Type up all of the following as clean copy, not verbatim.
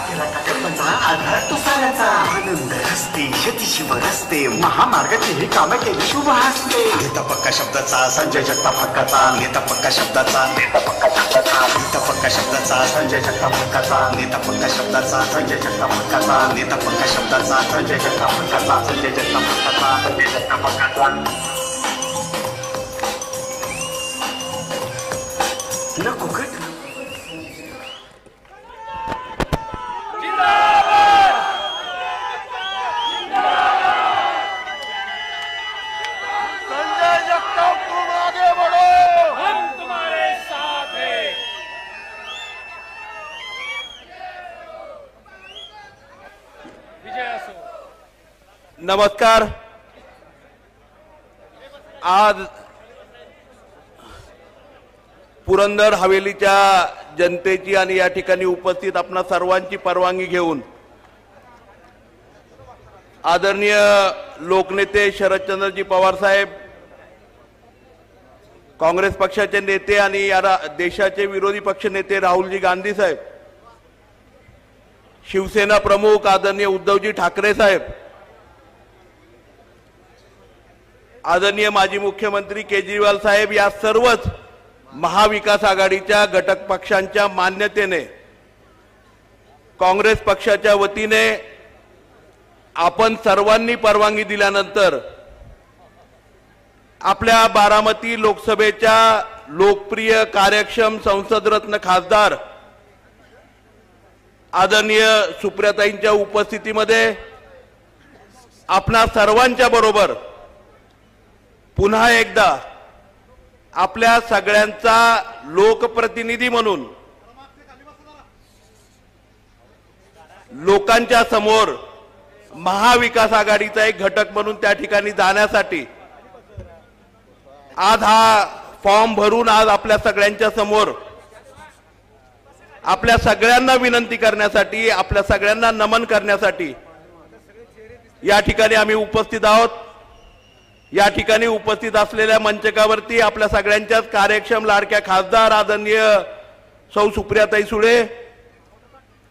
आधार तो साऱ्याचा आनंद रस्ते शेतीशिव रस्ते महामार्गाची ही कामे केली शुभ हस्ते नेता पक्का शब्दाचा संजय जगताप हक्काचा नेता पक्का शब्दाचा नेता पक्का शब्दाचा संजय जगताप हक्काचा नेता पक्का शब्दाचा संजय जगताप हक्काचा नेता पक्का शब्दाचा संजय जगताप हक्काचा संजय जगताप हक्काचा संजय जगताप हक्काचा नको गट नमस्कार। आज पुरंदर हवेलीच्या जनतेची आणि या ठिकाणी उपस्थित आपणा सर्वांची परवानगी घेऊन आदरणीय लोकनेते शरदचंद्रजी पवार साहेब, काँग्रेस पक्षाचे नेते आणि या देशाचे विरोधी पक्ष नेते राहुलजी गांधी साहेब, शिवसेना प्रमुख आदरणीय उद्धवजी ठाकरे साहेब, आदरणीय माजी मुख्यमंत्री केजरीवाल साहेब, या सर्वच महाविकास आघाडीच्या घटक पक्षांच्या मान्यतेने काँग्रेस पक्षाच्या वतीने आपण सर्वांनी परवानगी दिल्यानंतर आपल्या बारामती लोकसभेच्या लोकप्रिय कार्यक्षम संसदरत्न खासदार आदरणीय सुप्रियाताईंच्या उपस्थितीमध्ये आपणा सर्वांच्या बरोबर पुन्हा एकदा आपल्या सगळ्यांचा लोकप्रतिनिधी म्हणून लोकांच्या समोर महाविकास आघाडीचा एक घटक म्हणून त्या ठिकाणी जाण्यासाठी आज हा फॉर्म भरून आज आपल्या सगळ्यांच्या समोर आपल्या सगळ्यांना विनंती करण्यासाठी, आपल्या सगळ्यांना नमन करण्यासाठी या ठिकाणी आम्ही उपस्थित आहोत। या ठिकाणी उपस्थित असलेल्या मंचकावरती आपल्या सगळ्यांच्याच कार्यक्षम लाडक्या खासदार आदरणीय सौ सुप्रियाताई सुळे,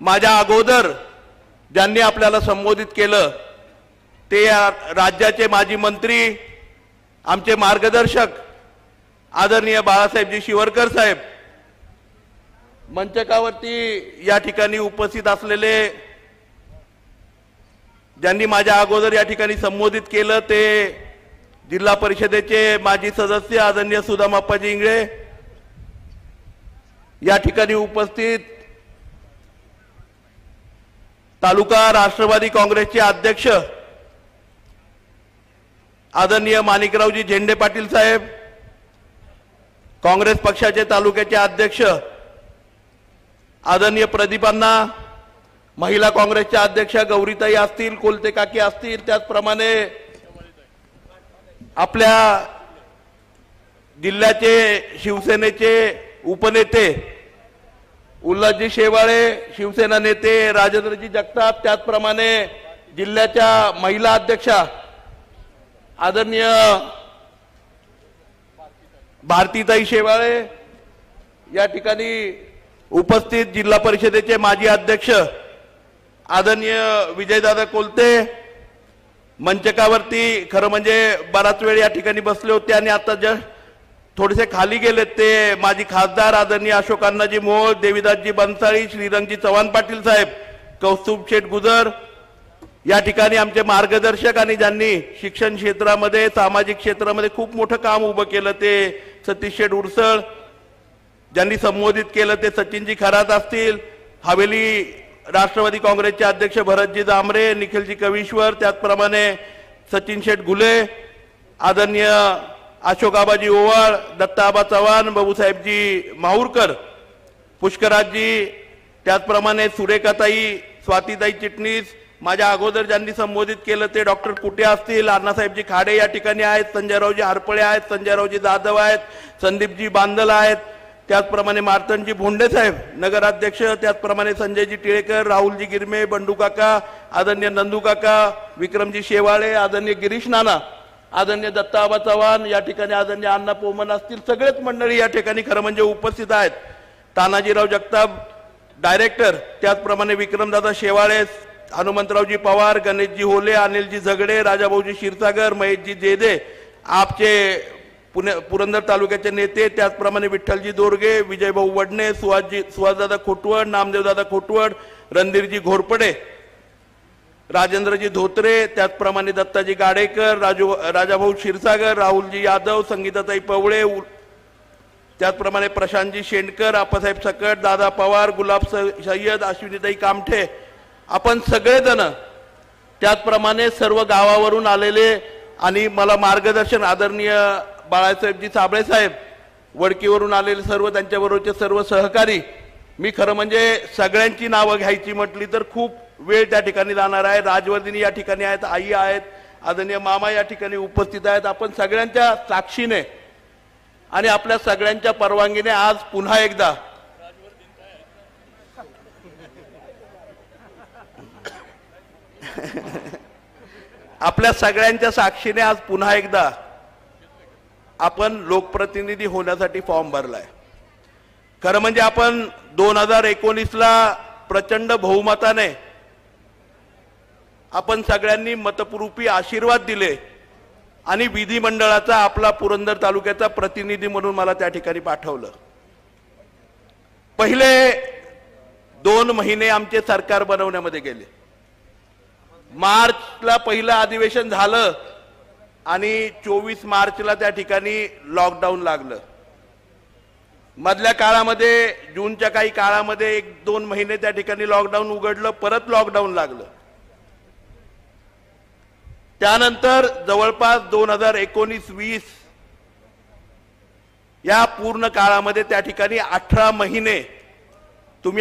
माझ्या अगोदर ज्यांनी आपल्याला संबोधित केलं ते राज्याचे माजी मंत्री, आमचे मार्गदर्शक आदरणीय बाळासाहेबजी शिवरकर साहेब, मंचकावरती या ठिकाणी उपस्थित असलेले ज्यांनी माझ्या अगोदर या ठिकाणी संबोधित केलं ते जिल्हा परिषदेचे माजी सदस्य आदरणीय सुदामाप्पाजी इंगळे, या ठिकाणी उपस्थित तालुका राष्ट्रवादी काँग्रेसचे अध्यक्ष आदरणीय माणिकरावजी झेंडे पाटील साहेब, काँग्रेस पक्षाचे तालुक्याचे अध्यक्ष आदरणीय प्रदीपांना, महिला काँग्रेसच्या अध्यक्षा गौरीताई असतील, कोलते काकी असतील, त्याचप्रमाणे आपल्या जिल्ह्याचे शिवसेनेचे उपनेते उल्हासजी शेवाळे, शिवसेना नेते राजेंद्रजी जगताप, त्याचप्रमाणे जिल्ह्याच्या महिला अध्यक्षा आदरणीय भारतीताई शेवाळे, या ठिकाणी उपस्थित जिल्हा परिषदेचे माजी अध्यक्ष आदरणीय विजयदादा कोलते, मंचकावरती खरं म्हणजे बराच वेळ या ठिकाणी बसले होते आणि आता जस्ट थोडेसे खाली गेलेत ते माजी खासदार आदरणीय अशोक अण्णाजी मोहोळ, देवीदासजी बनसाळी, श्रीरंगजी चव्हाण पाटील साहेब, कौस्तुभ शेठ गुजर, या ठिकाणी आमचे मार्गदर्शक आणि ज्यांनी शिक्षण क्षेत्रामध्ये सामाजिक क्षेत्रामध्ये खूप मोठं काम उभं केलं ते सतीश शेठ उरसळ, ज्यांनी संबोधित केलं ते सचिनजी खरात असतील, हवेली राष्ट्रवादी काँग्रेसचे अध्यक्ष भरतजी जांभरे, निखिलजी कवीश्वर, त्याचप्रमाणे सचिन शेठ गुले, आदरणीय अशोकाबाजी ओवाळ, दत्ताबा चव्हाण, बाबूसाहेबजी माहूरकर, पुष्कराजजी, त्याचप्रमाणे सुरेखाताई, स्वातीताई चिटणीस, माझ्या अगोदर ज्यांनी संबोधित केलं ते डॉक्टर कुटे असतील, अण्णासाहेबजी खाडे या ठिकाणी आहेत, संजयरावजी हरपळे आहेत, संजयरावजी जाधव आहेत, संदीपजी बांदल आहेत, त्याचप्रमाणे मार्तंडजी भोंडे साहेब नगराध्यक्ष, त्याचप्रमाणे संजयजी टिळेकर, राहुलजी गिरमे, बंडू काका, आदरणीय नंदू काका, विक्रमजी शेवाळे, आदरणीय गिरीश नाना, आदरणीय दत्ताबा चव्हाण, या ठिकाणी आदरणीय अण्णा पोमन असतील, सगळेच मंडळी या ठिकाणी खरं म्हणजे उपस्थित आहेत। तानाजीराव जगताप डायरेक्टर, त्याचप्रमाणे विक्रमदादा शेवाळे, हनुमंतरावजी पवार, गणेशजी होले, अनिलजी झगडे, राजाभाऊजी क्षीरसागर, महेशजी जेदे, आपचे पुरंदर तालुक्याचे नेते, त्याचप्रमाणे विठ्ठलजी दोरगे, विजयभाऊ वडणे, सुहासदादा खोटवड, नामदेवदादा खोटवड, रणधीरजी घोरपडे, राजेंद्रजी धोत्रे, त्याचप्रमाणे दत्ताजी गाडेकर, राजाभाऊ क्षीरसागर, राहुलजी यादव, संगीताताई पवळे, त्याचप्रमाणे प्रशांतजी शेंडकर, आप्पासाहेब सकट, दादा पवार, गुलाब सय्यद, अश्विनीताई कामठे, आपण सगळेजण, त्याचप्रमाणे सर्व गावावरून आलेले आणि मला मार्गदर्शन आदरणीय बाळासाहेबजी साबळे साहेब, वडकीवरून आलेले सर्व, त्यांच्याबरोबरचे सर्व सहकारी, मी खरं म्हणजे सगळ्यांची नावं घ्यायची म्हटली तर खूप वेळ त्या ठिकाणी जाणार आहे. राजवर्धिनी या ठिकाणी आहेत, आई आहेत, आदरणीय मामा या ठिकाणी उपस्थित आहेत. आपण सगळ्यांच्या साक्षीने आणि आपल्या सगळ्यांच्या परवानगीने आज पुन्हा एकदा आपल्या सगळ्यांच्या साक्षीने आज पुन्हा एकदा आपण लोकप्रतिनिधी होण्यासाठी फॉर्म भरलाय. खरं म्हणजे आपण 2019ला प्रचंड बहुमताने आपण सगळ्यांनी मतपुरूपी आशीर्वाद दिले आणि विधिमंडळाचा आपला पुरंदर तालुक्याचा प्रतिनिधी म्हणून मला त्या ठिकाणी पाठवलं. पहिले 2 महिने आमचे सरकार बनवण्यामध्ये गेले. मार्चला पहिलं अधिवेशन झालं आणि 24 मार्चला त्या ठिकाणी लॉकडाऊन लागलं. मधल्या काळामध्ये जूनच्या काही काळामध्ये 1-2 महिने त्या ठिकाणी लॉकडाऊन उघडलं, परत लॉकडाऊन लागलं. त्यानंतर जवळपास 2019-20 या पूर्ण काळामध्ये त्या ठिकाणी 18 महिने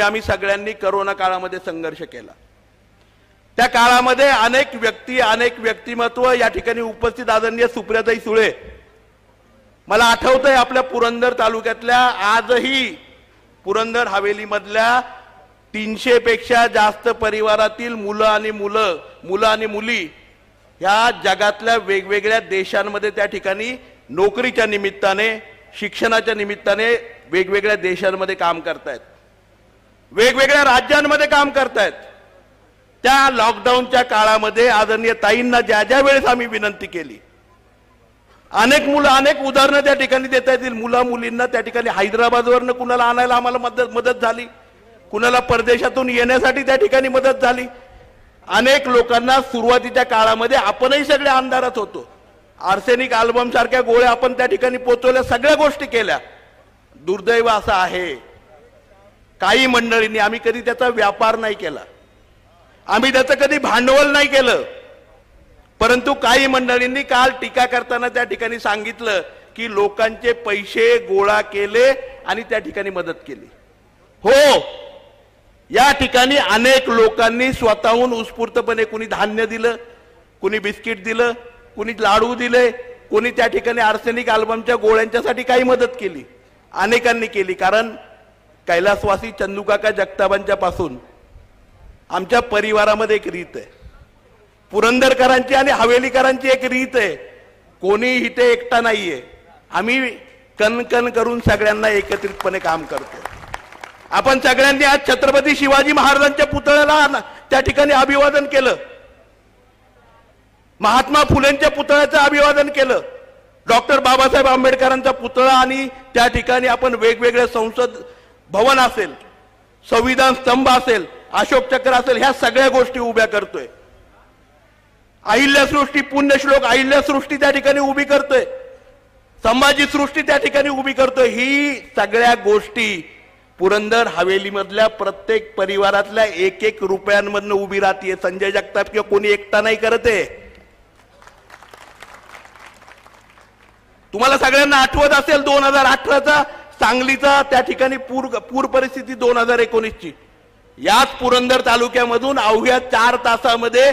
आम्ही सगळ्यांनी करोना काळामध्ये संघर्ष केला. त्या काळामध्ये अनेक व्यक्ती, अनेक व्यक्तिमत्व या ठिकाणी उपस्थित, आदरणीय सुप्रियाताई सुळे, मला आठवतंय आपल्या पुरंदर तालुक्यातल्या आजही पुरंदर हवेलीमधल्या 300 पेक्षा जास्त परिवारातील मुलं आणि मुली ह्या जगातल्या वेगवेगळ्या देशांमध्ये त्या ठिकाणी नोकरीच्या निमित्ताने, शिक्षणाच्या निमित्ताने वेगवेगळ्या देशांमध्ये काम करतायत, वेगवेगळ्या राज्यांमध्ये काम करतायत. त्या लॉकडाऊनच्या काळामध्ये आदरणीय ताईंना ज्या वेळेस आम्ही विनंती केली, अनेक मुलं, अनेक उदाहरणं त्या ठिकाणी देता येतील. मुलींना त्या ठिकाणी हैदराबादवरनं कुणाला आणायला आम्हाला मदत झाली, कुणाला परदेशातून येण्यासाठी त्या ठिकाणी मदत झाली. अनेक लोकांना सुरुवातीच्या काळामध्ये आपणही सगळे अंधारात होतो, आर्सेनिक अल्बम सारख्या गोळ्या आपण त्या ठिकाणी पोचवल्या, सगळ्या गोष्टी केल्या. दुर्दैव असं आहे, काही मंडळींनी, आम्ही कधी त्याचा व्यापार नाही केला, आम्ही त्याचं कधी भांडवल नाही केलं, परंतु काही मंडळींनी काल टीका करताना त्या ठिकाणी सांगितलं की लोकांचे पैसे गोळा केले आणि त्या ठिकाणी मदत केली. हो, या ठिकाणी अनेक लोकांनी स्वतःहून उत्स्फूर्तपणे, कुणी धान्य दिलं, कुणी बिस्किट दिलं, कुणी लाडू दिले, कुणी त्या ठिकाणी आर्सेनिक अल्बमच्या गोळ्यांच्यासाठी काही मदत केली, अनेकांनी केली. कारण कैलासवासी चंदूकाका जगतापांच्या पासून आमच्या परिवारामध्ये एक रीत आहे, पुरंदरकरांची आणि हवेलीकरांची एक रीत आहे, कोणी इथे एकटा नाहीये, आम्ही कणकण करून सगळ्यांना एकत्रितपणे काम करतो. आपण सगळ्यांनी आज छत्रपती शिवाजी महाराजांच्या पुतळ्याला त्या ठिकाणी अभिवादन केलं, महात्मा फुलेंच्या पुतळ्याचं अभिवादन केलं, डॉक्टर बाबासाहेब आंबेडकरांचा पुतळा आणि त्या ठिकाणी आपण वेगवेगळे संसद भवन असेल, संविधान स्तंभ असेल, अशोक चक्र असेल, ह्या सगळ्या गोष्टी उभ्या करतोय. अहिल्यासृष्टी, पुण्यश्लोक अहिल्यासृष्टी त्या ठिकाणी उभी करतोय, संभाजी सृष्टी त्या ठिकाणी उभी करतोय. ही सगळ्या गोष्टी पुरंदर हवेलीमधल्या प्रत्येक परिवारातल्या 1-1 रुपयांमधनं उभी राहतीये. संजय जगताप किंवा कोणी एकटा नाही करत आहे. तुम्हाला सगळ्यांना आठवत असेल 2018चा सांगलीचा त्या ठिकाणी पूर परिस्थिती, 2019ची. याच पुरंदर तालुक्यामधून अवघ्या 4 तासामध्ये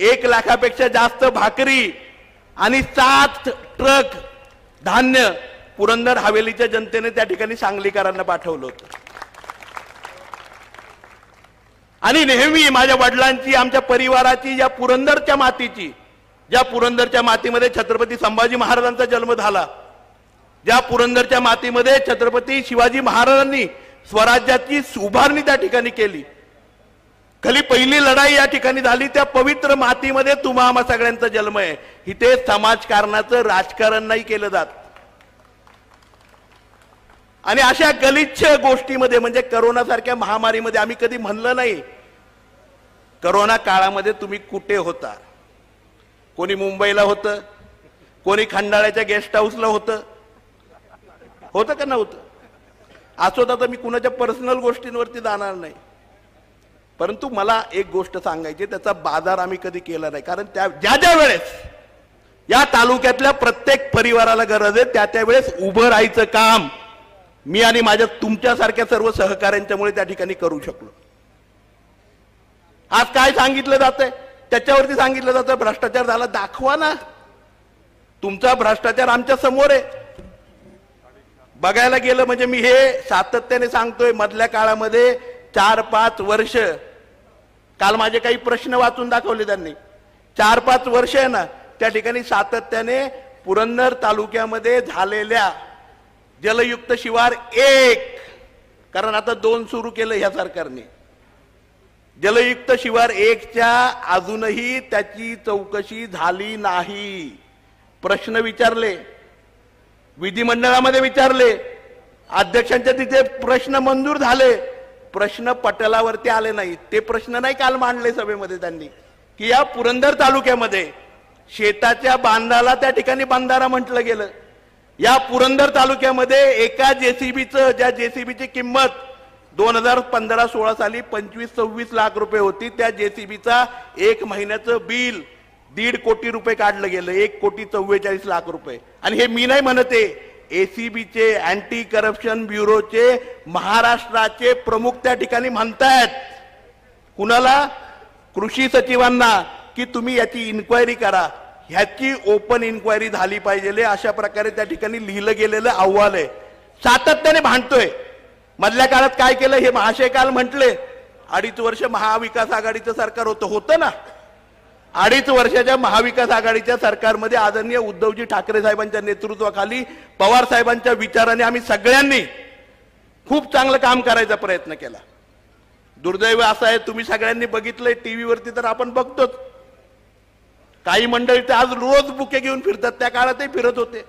1 लाखापेक्षा जास्त भाकरी आणि 7 ट्रक धान्य पुरंदर हवेलीच्या जनतेने त्या ठिकाणी सांगलीकरांना पाठवलं होतं. आणि नेहमी माझ्या वडिलांची, आमच्या परिवाराची, या पुरंदरच्या मातीची, ज्या पुरंदरच्या मातीमध्ये छत्रपती संभाजी महाराजांचा जन्म झाला, ज्या पुरंदरच्या मातीमध्ये छत्रपती शिवाजी महाराजांनी स्वराज्याची उभारणी त्या ठिकाणी केली. खरी पहिली लढाई या ठिकाणी झाली त्या पवित्र मातीमध्ये तुम्हा आम्हा सगळ्यांचा जन्म आहे. इथे समाजकारणाचं राजकारण नाही केलं जात. आणि अशा गलिच्छ गोष्टीमध्ये म्हणजे करोनासारख्या महामारीमध्ये आम्ही कधी म्हणलं नाही करोना काळामध्ये तुम्ही कुठे होता. कोणी मुंबईला होतं, कोणी खंडाळ्याच्या गेस्ट हाऊसला होतं का नव्हतं. असो आता मी कुणाच्या पर्सनल गोष्टींवरती जाणार नाही. परंतु मला एक गोष्ट सांगायची, त्याचा बाजार आम्ही कधी केला नाही. कारण ज्या ज्या वेळेस या तालुक्यातल्या प्रत्येक परिवाराला गरज आहे त्या वेळेस उभं राहायचं काम मी आणि माझ्या तुमच्यासारख्या सर्व सहकाऱ्यांच्यामुळे त्या ठिकाणी करू शकलो. आज काय सांगितलं जातंय त्याच्यावरती सांगितलं जातं भ्रष्टाचार झाला. दाखवा ना, तुमचा भ्रष्टाचार आमच्या समोर आहे. बघायला गेलं म्हणजे मी हे सातत्याने सांगतोय, मधल्या काळामध्ये 4-5 वर्ष, काल माझे काही प्रश्न वाचून दाखवले त्यांनी, 4-5 वर्ष आहे ना त्या ठिकाणी सातत्याने पुरंदर तालुक्यामध्ये झालेल्या जलयुक्त शिवार 1, कारण आता 2 सुरू केलं ह्या सरकारने, जलयुक्त शिवार 1च्या अजूनही त्याची चौकशी झाली नाही. प्रश्न विचारले, विधिमंडळामध्ये विचारले, अध्यक्षांच्या तिथे प्रश्न मंजूर झाले, प्रश्न पटलावरती आले नाही. ते प्रश्न नाही काल मांडले सभेमध्ये त्यांनी की या पुरंदर तालुक्यामध्ये शेताच्या बांधाला त्या ठिकाणी बंधारा म्हटलं गेलं. या पुरंदर तालुक्यामध्ये एका जेसीबीचं, ज्या जेसीबीची किंमत 2015-16 साली 25-26 लाख रुपये होती, त्या जेसीबीचा 1 महिन्याचं बिल 1.5 कोटी रुपये काढलं गेलं, 1,44,00,000 रुपये. आणि हे मी नाही म्हणते, एसीबीचे, अँटी करप्शन ब्युरोचे महाराष्ट्राचे प्रमुख त्या ठिकाणी म्हणतायत. कुणाला? कृषी सचिवांना, की तुम्ही याची इन्क्वायरी करा, ह्याची ओपन इन्क्वायरी झाली पाहिजे, अशा प्रकारे त्या ठिकाणी लिहिलं गेलेलं अहवाल आहे. सातत्याने भांडतोय. मधल्या काळात काय केलं हे महाशय काल म्हटले, 2.5 वर्ष महाविकास आघाडीचं सरकार होतं ना. 2.5 वर्षाच्या महाविकास आघाडीच्या सरकारमध्ये आदरणीय उद्धवजी ठाकरे साहेबांच्या नेतृत्वाखाली पवार साहेबांच्या विचाराने आम्ही सगळ्यांनी खूप चांगलं काम करायचा प्रयत्न केला. दुर्दैव असं आहे, तुम्ही सगळ्यांनी बघितलंय टीव्हीवरती, तर आपण बघतोच काही मंडळी तर आज रोज बुके घेऊन फिरतात, त्या काळातही फिरत होते.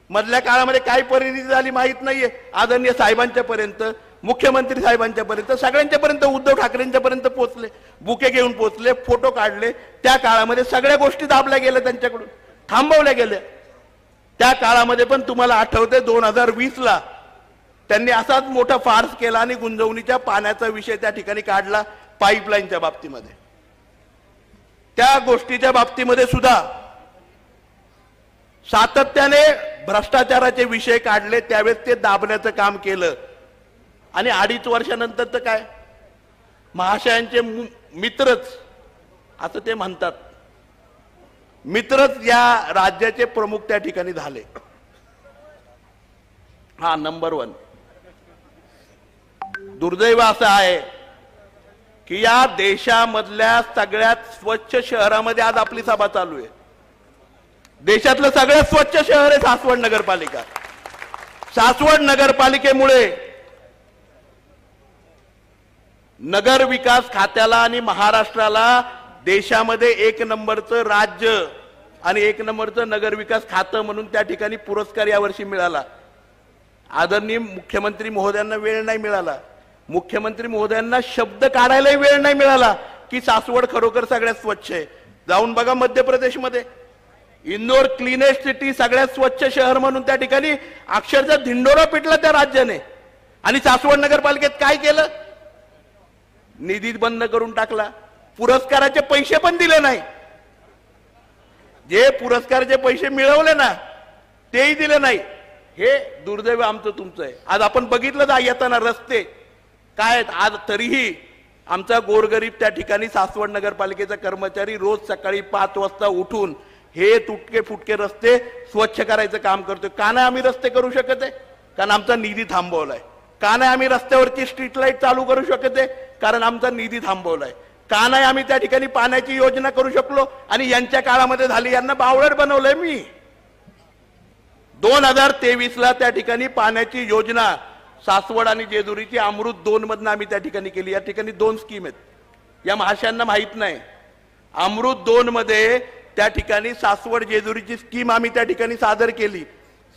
मधल्या काळामध्ये काय परिणिती झाली माहित नाहीये. आदरणीय साहेबांच्या पर्यंत, मुख्यमंत्री साहेबांच्या पर्यंत, सगळ्यांच्या पर्यंत, उद्धव ठाकरेंच्या पर्यंत पोहोचले, बुके घेऊन पोहोचले, फोटो काढले. त्या काळामध्ये सगळ्या गोष्टी दाबल्या गेल्या, त्यांच्याकडून थांबवल्या गेल्या. त्या काळामध्ये पण तुम्हाला आठवते 2020ला त्यांनी असाच मोठा फार्स केला आणि गुंजवणीच्या पाण्याचा विषय त्या ठिकाणी काढला. पाईपलाईनच्या बाबतीमध्ये, त्या गोष्टीच्या बाबतीमध्ये सुद्धा सातत्याने भ्रष्टाचाराचे विषय काढले, त्यावेळेस ते दाबण्याचं काम केलं. आणि 2.5 वर्षानंतर तर काय, महाशयांचे मित्रच, असं ते म्हणतात, मित्रच या राज्याचे प्रमुख त्या ठिकाणी झाले. हा नंबर 1. दुर्दैव असं आहे की या देशामधल्या सगळ्यात स्वच्छ शहरामध्ये आज आपली सभा चालू आहे. देशातलं सगळ्यात स्वच्छ शहर आहे सासवड नगरपालिका. सासवड नगरपालिकेमुळे नगर विकास खात्याला आणि महाराष्ट्राला देशामध्ये 1 नंबरचं राज्य आणि 1 नंबरचं नगर विकास खातं म्हणून त्या ठिकाणी पुरस्कार यावर्षी मिळाला. आदरणीय मुख्यमंत्री महोदयांना वेळ नाही मिळाला, मुख्यमंत्री महोदयांना शब्द काढायलाही वेळ नाही मिळाला की सासवड खरोखर सगळ्यात स्वच्छ आहे. जाऊन बघा मध्य प्रदेशमध्ये इंदोर क्लीनेस्ट सिटी, सगळ्यात स्वच्छ शहर म्हणून त्या ठिकाणी अक्षरशः धिंडोरा पिटला त्या राज्याने. आणि सासवड नगरपालिकेत काय केलं? निधी बंद करून टाकला, पुरस्काराचे पैसे पण दिले नाही. जे पुरस्काराचे पैसे मिळवले ना तेही दिले नाही. हे दुर्दैव आमचं तुमचं आहे. आज आपण बघितलं जा येताना रस्ते काय आहेत. आज तरीही आमचा गोरगरीब त्या ठिकाणी सासवड नगरपालिकेचा कर्मचारी रोज सकाळी 5 वाजता उठून हे तुटके फुटके रस्ते स्वच्छ करायचं काम करतोय. का नाही आम्ही रस्ते करू शकत आहे? कारण आमचा निधी थांबवलाय. का नाही आम्ही रस्त्यावरची स्ट्रीट लाईट चालू करू शकत आहे? कारण आमचा निधी थांबवलाय. का नाही आम्ही त्या ठिकाणी पाण्याची योजना करू शकलो? आणि यांच्या काळामध्ये झाली, यांना बावळट बनवलंय मी. 2023ला त्या ठिकाणी पाण्याची योजना सासवड आणि जेजुरीची अमृत 2 मधनं आम्ही त्या ठिकाणी केली. या ठिकाणी 2 स्कीम आहेत, या महाशयांना माहित नाही. अमृत 2 मध्ये त्या ठिकाणी सासवड जेजुरीची स्कीम आम्ही त्या ठिकाणी सादर केली.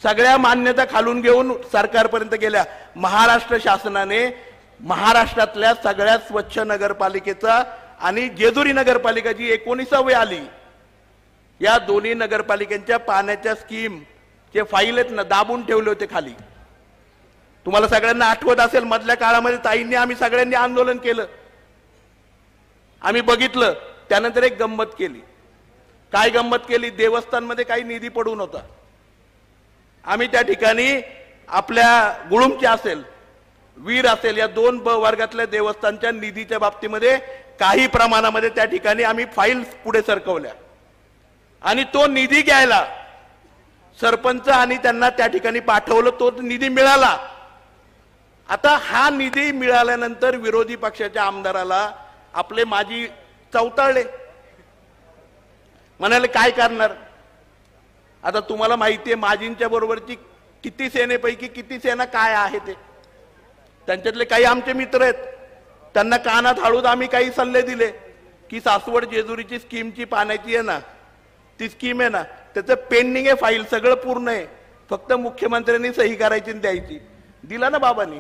सगळ्या मान्यता खालून घेऊन सरकारपर्यंत गेल्या. महाराष्ट्र शासनाने महाराष्ट्रातल्या सगळ्यात स्वच्छ नगरपालिकेचा आणि जेजुरी नगरपालिका जी 19वी आली, या दोन्ही नगरपालिकांच्या पाण्याच्या स्कीमचे फाईल आहेत ना, दाबून ठेवले होते खाली. तुम्हाला सगळ्यांना आठवत असेल, मधल्या काळामध्ये ताईंनी आम्ही सगळ्यांनी आंदोलन केलं, आम्ही बघितलं. त्यानंतर एक गंमत केली. काय गंमत केली? देवस्थानमध्ये काही निधी पडून होता. आम्ही त्या ठिकाणी आपल्या गुळुमचे असेल, वीर असेल, या 2 ब वर्गातल्या देवस्थानच्या निधीच्या बाबतीमध्ये काही प्रमाणामध्ये त्या ठिकाणी आम्ही फाईल पुढे सरकवल्या आणि तो निधी घ्यायला सरपंच आणि त्यांना त्या ठिकाणी पाठवलं. तो निधी मिळाला. आता हा निधी मिळाल्यानंतर विरोधी पक्षाच्या आमदाराला आपले माजी चौताळले, म्हणाले काय करणार. आता तुम्हाला माहितीये माजींच्या बरोबरची किती सेनेपैकी किती सेना काय आहे ते. त्यांच्यातले काही आमचे मित्र आहेत, त्यांना कानात हळून आम्ही काही सल्ले दिले की सासवड जेजुरीची स्कीमची पाण्याची आहे ना, ती स्कीम आहे ना, त्याचं पेंडिंग आहे फाईल, सगळं पूर्ण आहे, फक्त मुख्यमंत्र्यांनी सही करायची आणि द्यायची. दिला ना बाबांनी.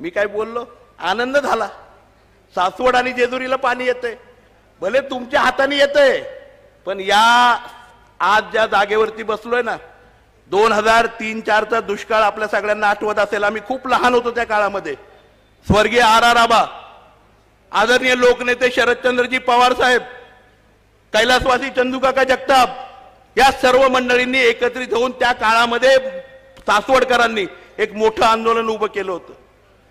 मी काय बोललो, आनंद झाला. सासवड आणि जेजुरीला पाणी येतंय, भले तुमच्या हाताने येतंय, पण या आज ज्या जागेवरती बसलोय ना, 2003-04चा दुष्काळ आपल्या सगळ्यांना आठवत असेल. आम्ही खूप लहान होतो त्या काळामध्ये. स्वर्गीय R.R. आबा, आदरणीय लोकनेते शरदचंद्रजी पवार साहेब, कैलासवासी चंदूकाका जगताप, या सर्व मंडळींनी एकत्रित होऊन त्या काळामध्ये सासवडकरांनी एक मोठं आंदोलन उभं केलं होतं.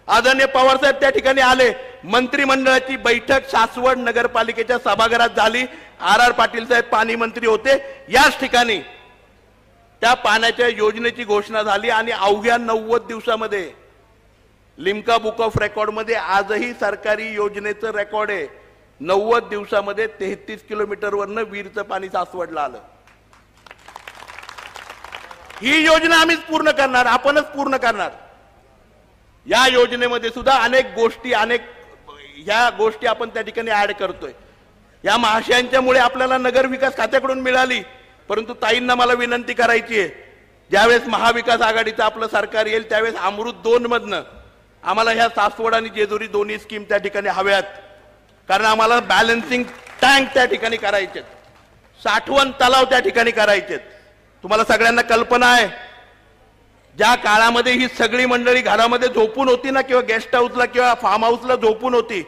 आदरणीय पवार साहेब त्या ठिकाणी आले. मंत्रिमंडळाची बैठक सासवड नगरपालिकेच्या सभागृहात झाली. R.R. पाटील साहेब पाणी मंत्री होते. याच ठिकाणी त्या पाण्याच्या योजनेची घोषणा झाली आणि अवघ्या 90 दिवसामध्ये लिम्का बुक ऑफ रेकॉर्ड मध्ये आजही सरकारी योजनेचं रेकॉर्ड आहे. 90 दिवसामध्ये 33 किलोमीटरवरनं वीरचं पाणी सासवडला आलं. ही योजना आम्हीच पूर्ण करणार, आपणच पूर्ण करणार. या योजनेमध्ये सुद्धा अनेक गोष्टी ह्या गोष्टी आपण त्या ठिकाणी ऍड करतोय. या महाशयांच्यामुळे आपल्याला नगर विकास खात्याकडून मिळाली. परंतु ताईंना मला विनंती करायची आहे, ज्यावेळेस महाविकास आघाडीचं आपलं सरकार येईल त्यावेळेस अमृत 2 मधनं आम्हाला ह्या सासवड आणि जेजुरी दोन्ही स्कीम त्या ठिकाणी हव्यात. कारण आम्हाला बॅलन्सिंग टँक त्या ठिकाणी करायचे, साठवण तलाव त्या ठिकाणी करायचे. तुम्हाला सगळ्यांना कल्पना आहे, ज्या काळामध्ये ही सगळी मंडळी घरामध्ये झोपून होती ना, किंवा गेस्ट हाऊसला किंवा फार्म हाऊसला झोपून होती,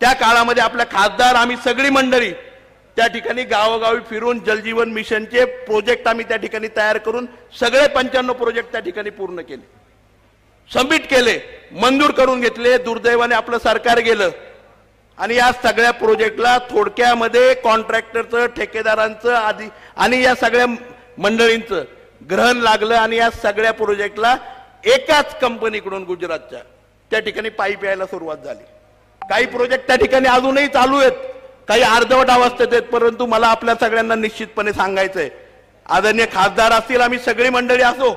त्या काळामध्ये आपल्या खासदार आम्ही सगळी मंडळी त्या ठिकाणी गावोगावी फिरून जलजीवन मिशनचे प्रोजेक्ट आम्ही त्या ठिकाणी तयार करून सगळे 95 प्रोजेक्ट त्या ठिकाणी पूर्ण केले, सबमिट केले, मंजूर करून घेतले. दुर्दैवाने आपलं सरकार गेलं आणि या सगळ्या प्रोजेक्टला थोडक्यामध्ये कॉन्ट्रॅक्टरचं, ठेकेदारांचं आधी आणि या सगळ्या मंडळींचं ग्रहण लागलं आणि या सगळ्या प्रोजेक्टला एकाच कंपनीकडून गुजरातच्या त्या ठिकाणी पाईप यायला सुरुवात झाली. काही प्रोजेक्ट त्या ठिकाणी अजूनही चालू आहेत, काही अर्धवट अवस्थेत आहेत. परंतु मला आपल्या सगळ्यांना निश्चितपणे सांगायचंय, आदरणीय खासदार असतील, आम्ही सगळी मंडळी असो,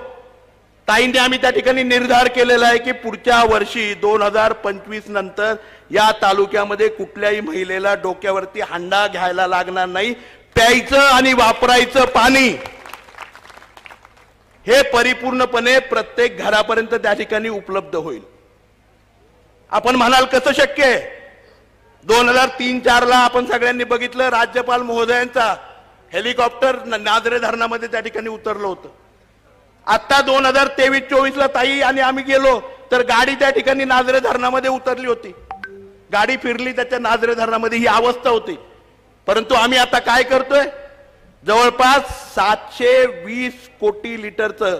ताईंनी आम्ही त्या ठिकाणी निर्धार केलेला आहे की पुढच्या वर्षी 2025 नंतर या तालुक्यामध्ये कुठल्याही महिलेला डोक्यावरती हांडा घ्यायला लागणार नाही. प्यायचं आणि वापरायचं पाणी हे परिपूर्णपणे प्रत्येक घरापर्यंत त्या ठिकाणी उपलब्ध होईल. आपण म्हणाल कसं शक्य आहे? 2003-04ला आपण सगळ्यांनी बघितलं, राज्यपाल महोदयांचा हेलिकॉप्टर नाझरे धरणामध्ये त्या ठिकाणी उतरलं होतं. आता 2023-24ला ताई आणि आम्ही गेलो तर गाडी त्या ठिकाणी नाझरे धरणामध्ये उतरली होती. गाडी फिरली त्याच्या नाझरे धरणामध्ये, ही अवस्था होती. परंतु आम्ही आता काय करतोय, जवळपास 720 कोटी लिटरचं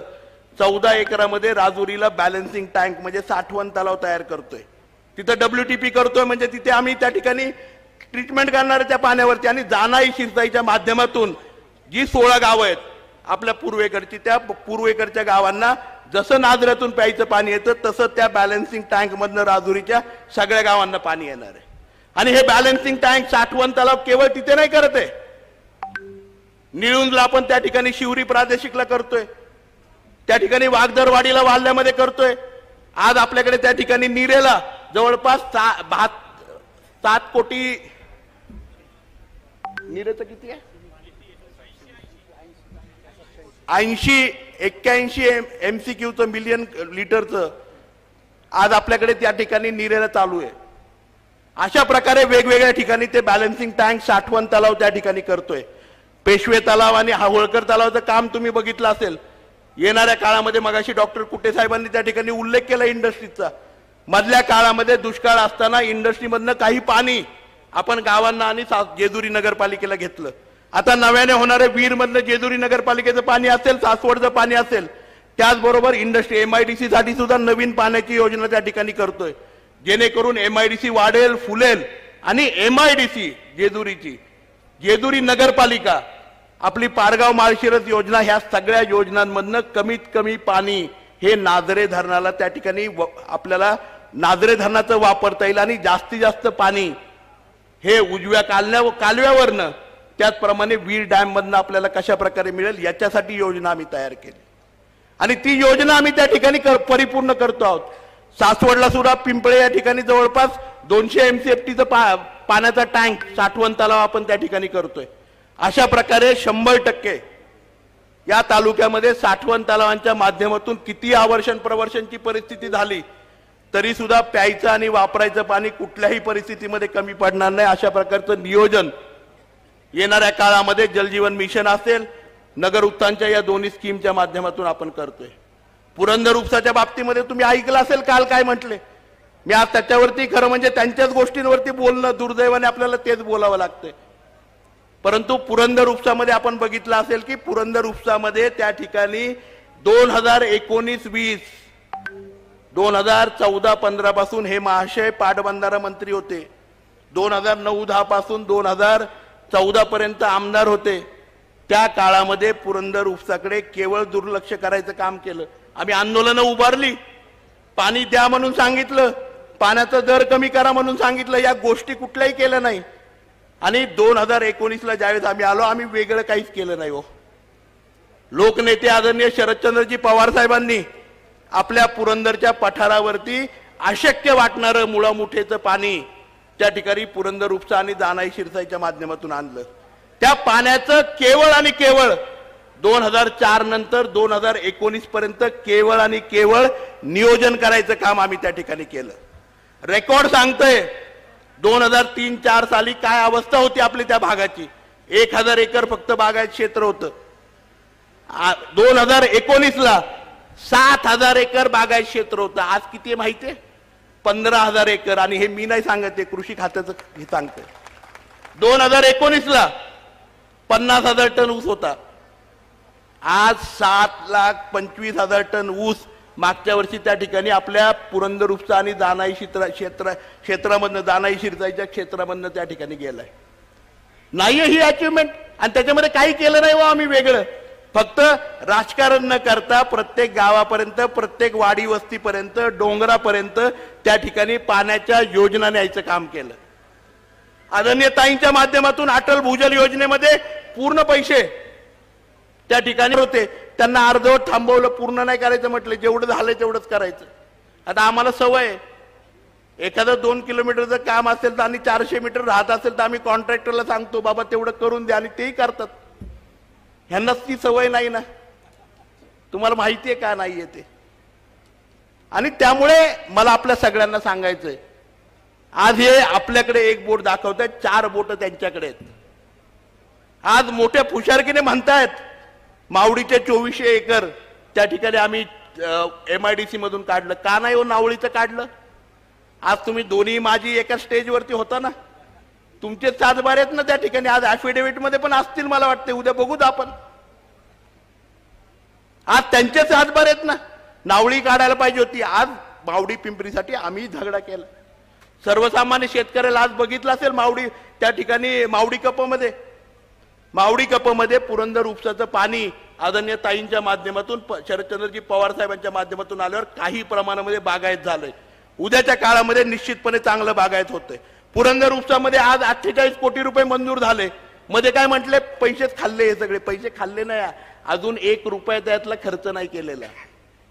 14 एकरामध्ये राजुरीला बॅलन्सिंग टँक म्हणजे साठवण तलाव तयार करतोय. तिथं WTP करतोय, म्हणजे तिथे आम्ही त्या ठिकाणी ट्रीटमेंट करणार त्या पाण्यावरती. आणि जानाई शिरसाईच्या माध्यमातून जी 16 गावं आहेत आपल्या पूर्वेकडची, त्या पूर्वेकडच्या गावांना जसं नाझऱ्यातून प्यायचं पाणी येतं तसं त्या बॅलन्सिंग टँक मधनं राजुरीच्या सगळ्या गावांना पाणी येणार आहे. आणि हे बॅलन्सिंग टँक साठवण तलाव केवळ तिथे नाही करत आहे, निळुंजला आपण त्या ठिकाणी शिवरी प्रादेशिकला करतोय, त्या ठिकाणी वागदरवाडीला वाल्ल्यामध्ये करतोय, आज आपल्याकडे त्या ठिकाणी नीरेला जवळपास 7 कोटी, नीरेचं किती आहे, 81 MCQचं मिलियन लिटरचं आज आपल्याकडे त्या ठिकाणी नीरेला चालू आहे. अशा प्रकारे वेगवेगळ्या ठिकाणी ते बॅलन्सिंग टँक, साठवण तलाव त्या ठिकाणी करतोय. पेशवे तलाव आणि होळकर तलावाचं काम तुम्ही बघितलं असेल. येणाऱ्या काळामध्ये मगाशी डॉक्टर कुटे साहेबांनी त्या ठिकाणी उल्लेख केला इंडस्ट्रीचा. मधल्या काळामध्ये दुष्काळ असताना इंडस्ट्रीमधनं काही पाणी आपण गावांना आणि जेजुरी नगरपालिकेला घेतलं. आता नव्याने होणाऱ्या वीरमधलं जेजुरी नगरपालिकेचं पाणी असेल, सासवडचं पाणी असेल, त्याचबरोबर इंडस्ट्री MIDC साठी सुद्धा नवीन पाण्याची योजना त्या ठिकाणी करतोय, जेणेकरून MIDC वाढेल, फुलेल आणि MIDC जेजुरीची, जेजुरी नगरपालिका, आपली पारगाव माळशिरस योजना, ह्या सगळ्या योजनांमधनं कमीत कमी पाणी हे नाझरे धरणाला त्या ठिकाणी आपल्याला नाझरे धरणाचं वापरता येईल आणि जास्तीत जास्त पाणी हे उजव्या कालव्यावरनं, त्याचप्रमाणे वीर डॅम मधनं आपल्याला कशा प्रकारे मिळेल याच्यासाठी योजना आम्ही तयार केली आणि ती योजना आम्ही त्या ठिकाणी परिपूर्ण करतो आहोत. सासवडला सुद्धा पिंपळे या ठिकाणी जवळपास 200 MCFTचं पाण्याचा टँक, साठवण तलाव आपण त्या ठिकाणी करतोय. अशा प्रकारे 100% या तालुक्यामध्ये साठवण तलावांच्या माध्यमातून किती आवर्षण प्रवर्षणची परिस्थिती झाली तरी सुद्धा प्यायचं आणि वापरायचं पाणी कुठल्याही परिस्थितीमध्ये कमी पडणार नाही. अशा प्रकारचं नियोजन येणाऱ्या काळामध्ये जलजीवन मिशन असेल, नगर उत्थानच्या या दोन्ही स्कीमच्या माध्यमातून आपण करतोय. पुरंदर उपसाच्या बाबतीमध्ये तुम्ही ऐकलं असेल काल काय म्हटले. मी आज त्याच्यावरती खरं म्हणजे त्यांच्याच गोष्टींवरती बोलणं, दुर्दैवाने आपल्याला तेच बोलावं लागतंय. परंतु पुरंदर उपसामध्ये आपण बघितलं असेल की पुरंदर उपसामध्ये त्या ठिकाणी 2019-20, 2014-15 पासून हे महाशय पाटबंधारा मंत्री होते. 2009-10 पासून 2014 पर्यंत आमदार होते. त्या काळामध्ये पुरंदर उपसाकडे केवळ दुर्लक्ष करायचं काम केलं. आम्ही आंदोलनं उभारली, पाणी द्या म्हणून सांगितलं, पाण्याचा दर कमी करा म्हणून सांगितलं, या गोष्टी कुठल्याही केल्या नाही. आणि 2019ला ज्यावेळेस आम्ही आलो, आम्ही वेगळं काहीच केलं नाही. हो, लोकनेते आदरणीय शरदचंद्रजी पवार साहेबांनी आपल्या पुरंदरच्या पठारावरती अशक्य वाटणारं मुळामुठेचं पाणी त्या ठिकाणी पुरंदर उपसा आणि दानाई शिरसाईच्या माध्यमातून आणलं. त्या पाण्याचं केवळ आणि केवळ 2004 नंतर 2019 पर्यंत केवळ आणि केवळ नियोजन करायचं काम आम्ही त्या ठिकाणी केलं. रेकॉर्ड सांगतोय 2003-4 साली काय अवस्था होती आपली त्या भागाची. 1000 एकर फक्त बागायत क्षेत्र होतं. 2019ला 7000 एकर बागायत क्षेत्र होतं. आज किती माहितीये? 15000 एकर. आणि हे मी नाही सांगत, ते कृषी खात्याचं हे सांगतंय. 2019ला 50,000 टन ऊस होता. आज 7,25,000 टन ऊस मागच्या वर्षी त्या ठिकाणी आपल्या पुरंदर उपसा आणि दानाई क्षेत्रामधनं, दानाई शिरसाईच्या क्षेत्रामधनं त्या ठिकाणी गेलाय. नाहीये ही अचिव्हमेंट. आणि त्याच्यामध्ये काही केलं नाही. आम्ही वेगळं फक्त राजकारण न करता प्रत्येक गावापर्यंत, प्रत्येक वाडी वस्तीपर्यंत, डोंगरापर्यंत त्या ठिकाणी पाण्याच्या योजना न्यायचं काम केलं. आदरणीय ताईंच्या माध्यमातून अटल भूजल योजनेमध्ये पूर्ण पैसे त्या ठिकाणी होते, त्यांना अर्धवट थांबवलं, पूर्ण नाही करायचं म्हटलं, जेवढं झालं तेवढंच करायचं. आता आम्हाला सवय आहे, एखादं 2 किलोमीटरचं काम असेल तर आणि 400 मीटर राहत असेल तर आम्ही कॉन्ट्रॅक्टरला सांगतो बाबा तेवढं करून द्या, आणि तेही करतात. ह्यांनाच ती सवय नाही ना. तुम्हाला माहितीये का नाहीये ते. आणि त्यामुळे मला आपल्या सगळ्यांना सांगायचंय, आज हे आपल्याकडे एक बोट दाखवतायत, 4 बोट त्यांच्याकडे आहेत. आज मोठ्या फुशारकीने म्हणतायत मावडीचे 2400 एकर त्या ठिकाणी आम्ही MIDC मधून काढलं. का नाही हो नावळीचं काढलं? आज तुम्ही दोन्ही माझी एका स्टेजवरती होता ना, तुमचे 7 बार आहेत ना त्या ठिकाणी. आज ऍफिडेव्हिट मध्ये पण असतील मला वाटते, उद्या बघूत आपण. आज त्यांचे 7 बार आहेत ना. नावळी काढायला पाहिजे होती. आज मावडी पिंपरीसाठी आम्ही झगडा केला. सर्वसामान्य शेतकऱ्याला आज बघितलं असेल मावडी त्या ठिकाणी मावडी कपमध्ये पुरंदर उपसाचं पाणी आदरणीय ताईंच्या माध्यमातून, शरदचंद्रजी पवार साहेबांच्या माध्यमातून आल्यावर काही प्रमाणामध्ये बागायत झालंय. उद्याच्या काळामध्ये निश्चितपणे चांगलं बागायत होतंय. पुरंदर उपसामध्ये आज 48 कोटी रुपये मंजूर झाले. मध्ये काय म्हटले, पैसेच खाल्ले. हे सगळे पैसे खाल्ले नाही, अजून 1 रुपया त्यातला खर्च नाही केलेला.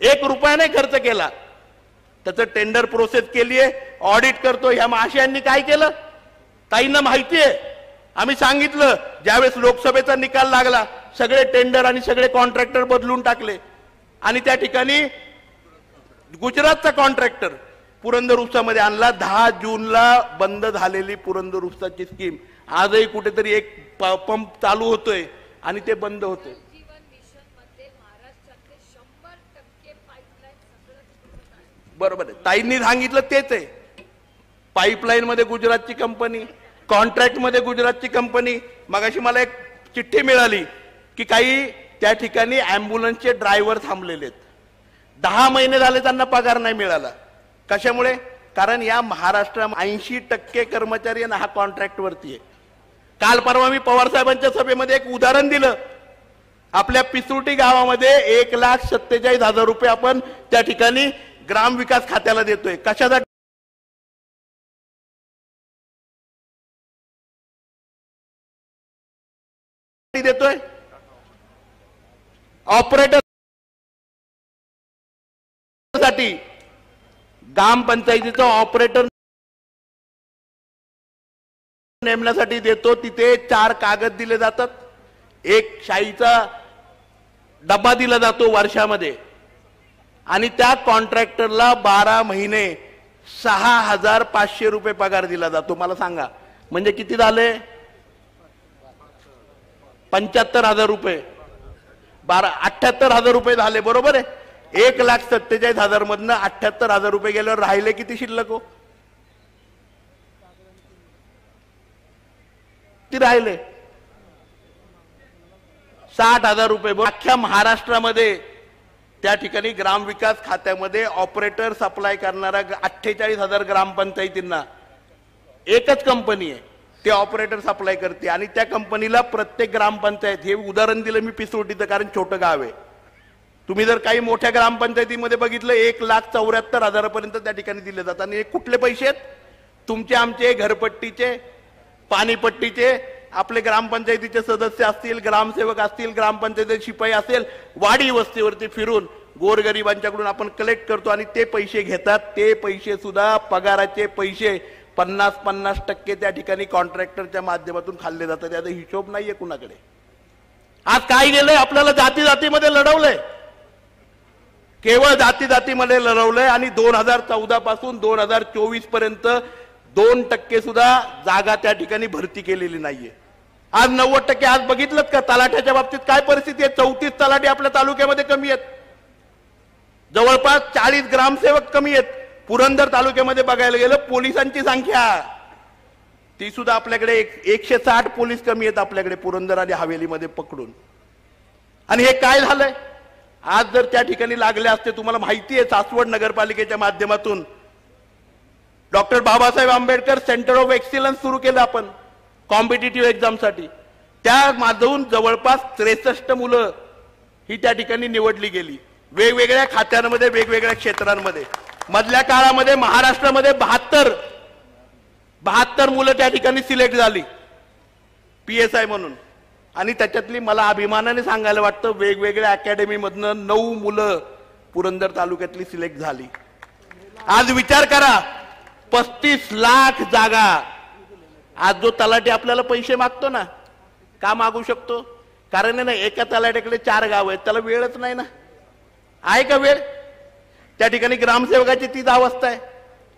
1 रुपया नाही खर्च केला. त्याचं टेंडर प्रोसेस केली आहे, ऑडिट करतो. ह्या महाशयांनी काय केलं ताईंना माहिती आहे. आम्ही सांगितलं ज्यावेळेस लोकसभेचा निकाल लागला सगळे टेंडर आणि सगळे कॉन्ट्रॅक्टर बदलून टाकले आणि त्या ठिकाणी गुजरातचा कॉन्ट्रॅक्टर पुरंदर उपसामध्ये आणला. 10 जूनला बंद झालेली पुरंदर उपसाची स्कीम आजही कुठेतरी एक पंप चालू होतोय आणि ते बंद होते. बरोबर आहे, ताईंनी सांगितलं तेच आहे. पाईपलाईन मध्ये गुजरातची कंपनी, कॉन्ट्रॅक्ट मध्ये गुजरातची कंपनी. मगाशी मला एक चिठ्ठी मिळाली की काही त्या ठिकाणी अँब्युलन्सचे ड्रायव्हर थांबलेले आहेत. 10 महिने झाले त्यांना पगार नाही मिळाला. कशामुळे? कारण या महाराष्ट्रात 80% कर्मचारी हा कॉन्ट्रॅक्ट वरती आहे. काल परवा मी पवार साहेबांच्या सभेमध्ये एक उदाहरण दिलं. आपल्या पिसुर्टी गावामध्ये 1,47,000 रुपये आपण त्या ठिकाणी ग्राम विकास खात्याला देतोय. कशासाठी देतोय? ऑपरेटर साठी. ग्रामपंचायतीचा ऑपरेटर नेमण्यासाठी देतो. तिथे 4 कागद दिले जातात, एक शाईचा डब्बा दिला जातो वर्षामध्ये आणि त्या कॉन्ट्रॅक्टरला 12 महिने 6,500 रुपये पगार दिला जातो. मला सांगा म्हणजे किती झाले? 75,000 रुपये. 78,000 रुपये झाले. बरोबर आहे. 1,47,000 मधनं 78,000 रुपये गेल्यावर राहिले किती शिल्लक हो? ती राहिले 60,000 रुपये. अख्ख्या महाराष्ट्रामध्ये त्या ठिकाणी ग्रामविकास खात्यामध्ये ऑपरेटर सप्लाय करणारा 48,000 ग्रामपंचायतींना एकच कंपनी आहे, ते ऑपरेटर सप्लाय करते आणि त्या कंपनीला प्रत्येक ग्रामपंचायत, हे उदाहरण दिलं मी पिसोटीचं कारण छोटं गाव आहे. तुम्ही जर काही मोठ्या ग्रामपंचायतीमध्ये बघितलं 1,74,000 पर्यंत त्या ठिकाणी दिले जातात. आणि हे कुठले पैसे आहेत? तुमचे आमचे घरपट्टीचे, पाणीपट्टीचे, आपले ग्रामपंचायतीचे सदस्य असतील, ग्रामसेवक असतील, ग्रामपंचायतीचे शिपाई असेल, वाडी वस्तीवरती फिरून गोरगरिबांच्याकडून आपण कलेक्ट करतो आणि ते पैसे घेतात. ते पैसे सुद्धा पगाराचे पैसे 50% त्या ठिकाणी कॉन्ट्रॅक्टरच्या माध्यमातून खाल्ले जातात. त्याचा हिशोब नाहीये कुणाकडे. आज काय गेलंय? आपल्याला जाती जातीमध्ये लढवलंय, केवळ जाती जातीमध्ये लढवलंय आणि 2014 पासून 2024 पर्यंत 2% सुद्धा जागा त्या ठिकाणी भरती केलेली नाहीये. आज 90%. आज बघितलं का तलाठ्याच्या बाबतीत काय परिस्थिती आहे? 34 तलाठी आपल्या तालुक्यामध्ये कमी आहेत, जवळपास 40 ग्रामसेवक कमी आहेत. पुरंदर तालुक्यामध्ये बघायला गेलं पोलिसांची संख्या ती सुद्धा आपल्याकडे 160 पोलीस कमी आहेत आपल्याकडे पुरंदर आणि हवेलीमध्ये पकडून. आणि हे काय झालंय? आज जर त्या ठिकाणी लागले असते, तुम्हाला माहिती आहे सासवड नगरपालिकेच्या माध्यमातून doctor Babasaheb Ambedkar centre of excellence सुरू केलं आपण कॉम्पिटिटिव्ह एक्झामसाठी. त्या माध्यमातून जवळपास 63 मुलं ही त्या ठिकाणी निवडली गेली वेगवेगळ्या खात्यांमध्ये, वेगवेगळ्या क्षेत्रांमध्ये. मधल्या काळामध्ये महाराष्ट्रामध्ये 72 मुलं त्या ठिकाणी सिलेक्ट झाली PSI म्हणून. आणि त्याच्यातली मला अभिमानाने सांगायला वाटतं वेगवेगळ्या अकॅडमीमधनं 9 मुलं पुरंदर तालुक्यातली सिलेक्ट झाली. आज विचार करा, 35 लाख जागा. आज जो तलाठी आपल्याला पैसे मागतो ना, का मागू शकतो? कारण ना एका तलाठ्याकडे 4 गाव आहेत, त्याला वेळच नाही ना. आहे का वेळ? त्या ठिकाणी ग्रामसेवकाची तीच अवस्था आहे.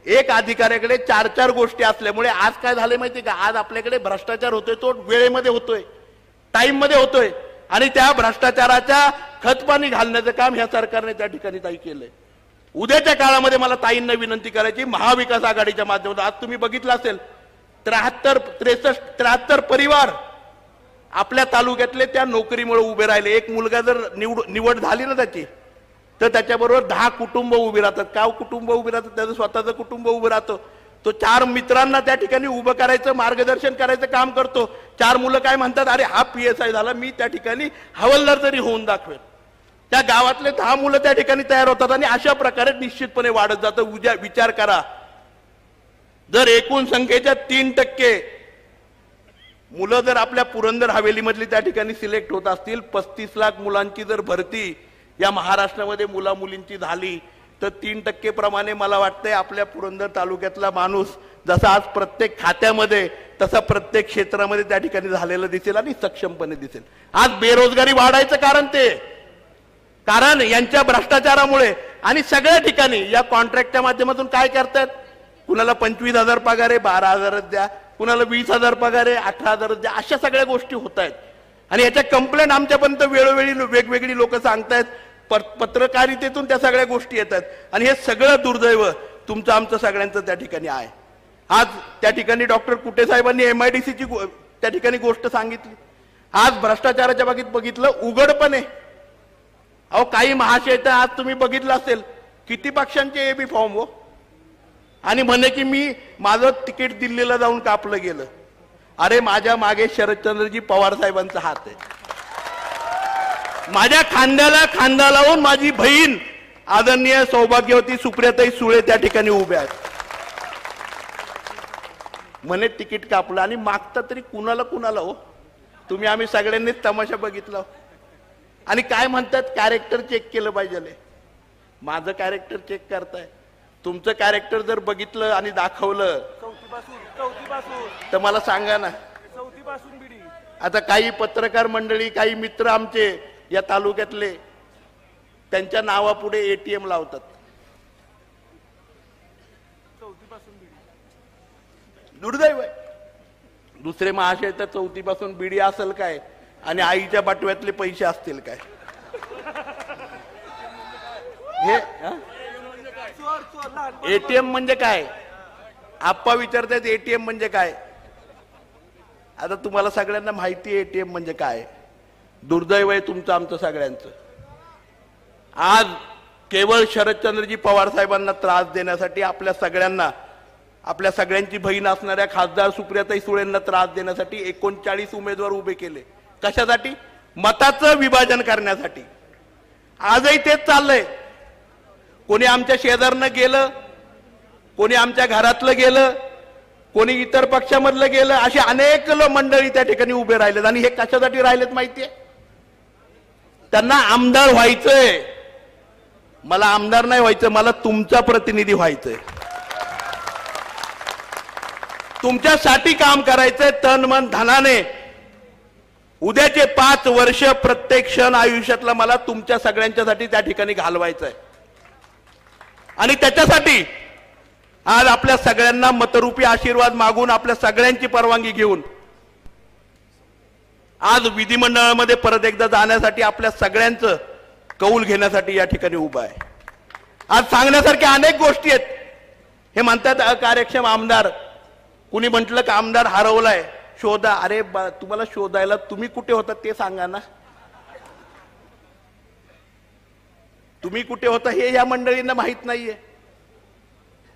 एक अधिकाऱ्याकडे 4 गोष्टी असल्यामुळे आज काय झाले माहिती का? आज आपल्याकडे भ्रष्टाचार होतोय, तो वेळेमध्ये होतोय, टाइम मध्ये होतोय आणि त्या भ्रष्टाचाराच्या खतपाणी घालण्याचं काम ह्या सरकारने त्या ठिकाणी ताई केलंय. उद्याच्या काळामध्ये मला ताईंना विनंती करायची, महाविकास आघाडीच्या माध्यमातून आज तुम्ही बघितलं असेल 73 परिवार आपल्या तालुक्यातले त्या नोकरीमुळे उभे राहिले. एक मुलगा जर निवड झाली ना त्याची, तर त्याच्याबरोबर 10 कुटुंब उभी राहतात. का कुटुंब उभी राहतात? त्याचं स्वतःचं कुटुंब उभं राहतं. तो 4 मित्रांना त्या ठिकाणी उभं करायचं, मार्गदर्शन करायचं काम करतो. 4 मुलं काय म्हणतात, अरे हा PSI झाला, मी त्या ठिकाणी हवालदार तरी होऊन दाखवेल. त्या गावातले 10 मुलं त्या ठिकाणी तयार होतात आणि अशा प्रकारे निश्चितपणे वाढत जातं. उद्या विचार करा, जर एकूण संख्येच्या 3% मुलं जर आपल्या पुरंदर हवेलीमधली त्या ठिकाणी सिलेक्ट होत असतील, 35 लाख मुलांची जर भरती या महाराष्ट्रामध्ये मुला मुलींची झाली, तर 3% प्रमाणे मला वाटतंय आपल्या पुरंदर तालुक्यातला माणूस जसा आज प्रत्येक खात्यामध्ये तसा प्रत्येक क्षेत्रामध्ये त्या ठिकाणी झालेलं दिसेल आणि सक्षमपणे दिसेल. आज बेरोजगारी वाढायचं कारण ते कारण यांच्या भ्रष्टाचारामुळे आणि सगळ्या ठिकाणी या कॉन्ट्रॅक्टच्या माध्यमातून काय करतात, कुणाला 25,000 पगार आहे 12,000 द्या, कुणाला 20,000 पगार आहे 18,000 द्या, अशा सगळ्या गोष्टी होत आहेत. आणि याच्या कंप्लेंट आमच्यापर्यंत वेळोवेळी वेगवेगळी लोक सांगतायत, पत्रकारितेतून त्या सगळ्या गोष्टी येतात आणि हे सगळं दुर्दैव तुमचं आमचं सगळ्यांचं त्या ठिकाणी आहे. आज त्या ठिकाणी डॉक्टर कुटे साहेबांनी MIDCची त्या ठिकाणी गोष्ट सांगितली. आज भ्रष्टाचाराच्या बाबतीत बघितलं उघडपणे. अहो काही महाशय तर आज तुम्ही बघितलं असेल किती पक्षांचे AB फॉर्म हो आणि म्हणे की मी माझं तिकीट दिल्लीला जाऊन कापलं गेलं. अरे माझ्या मागे शरदचंद्रजी पवार साहेबांचा हात आहे. माझ्या खांद्याला खांदा लावून माझी बहीण आदरणीय सौभाग्यवती सुप्रियाताई सुळे त्या ठिकाणी उभ्या आहेत. म्हणे तिकीट कापलं आणि मागता तरी कुणाला कुणाला हो. तुम्ही आम्ही सगळ्यांनीच तमाशा बघितला आणि काय म्हणतात कॅरेक्टर चेक केलं पाहिजे. माझं कॅरेक्टर चेक करताय, तुमचं कॅरेक्टर जर बघितलं आणि दाखवलं तर मला सांगा ना. आता काही पत्रकार मंडळी काही मित्र आमचे या तालुक्यातले त्यांच्या नावापुढे ATM लावतात. दुर्दैव आहे. दुसरे महाशय तर 4थी पासून बिडी असेल काय आणि आईच्या बाटव्यातले पैसे असतील काय. हे ATM म्हणजे काय आप्पा विचारतायत. ATM म्हणजे काय. आता तुम्हाला सगळ्यांना माहिती आहे ATM म्हणजे काय. दुर्दैव आहे तुमचं आमचं सगळ्यांचं. आज केवळ शरदचंद्रजी पवार साहेबांना त्रास देण्यासाठी आपल्या सगळ्यांना आपल्या सगळ्यांची बहीण असणाऱ्या खासदार सुप्रियाताई सुळेंना त्रास देण्यासाठी 39 उमेदवार उभे केले. कशासाठी? मताचं विभाजन करण्यासाठी. आजही तेच चाललंय. कोणी आमच्या शेजारनं गेलं, कोणी आमच्या घरातलं गेलं, कोणी इतर पक्षामधलं गेलं, अशी अनेक मंडळी त्या ठिकाणी उभे राहिलेत. आणि हे कशासाठी राहिलेत माहितीये? त्यांना आमदार व्हायचंय. मला आमदार नाही व्हायचं, मला तुमचा प्रतिनिधी व्हायचंय. तुमच्यासाठी काम करायचंय तन मन धनाने. उद्याचे 5 वर्ष प्रत्येक क्षण आयुष्यातला मला तुमच्या सगळ्यांच्यासाठी त्या ठिकाणी घालवायचंय. आणि त्याच्यासाठी आज आपल्या सगळ्यांना मतरूपी आशीर्वाद मागून आपल्या सगळ्यांची परवानगी घेऊन आज विधिमंडळामध्ये परत एकदा जाण्यासाठी आपल्या सगळ्यांचं कौल घेण्यासाठी या ठिकाणी उभा आहे. आज सांगण्यासारख्या अनेक गोष्टी आहेत. हे म्हणतात अकार्यक्षम आमदार. कुणी म्हटलं का आमदार हरवलाय शोधा. अरे तुम्हाला शोधायला तुम्ही कुठे होता ते सांगा ना. तुम्ही कुठे होता हे या मंडळींना माहित नाहीये.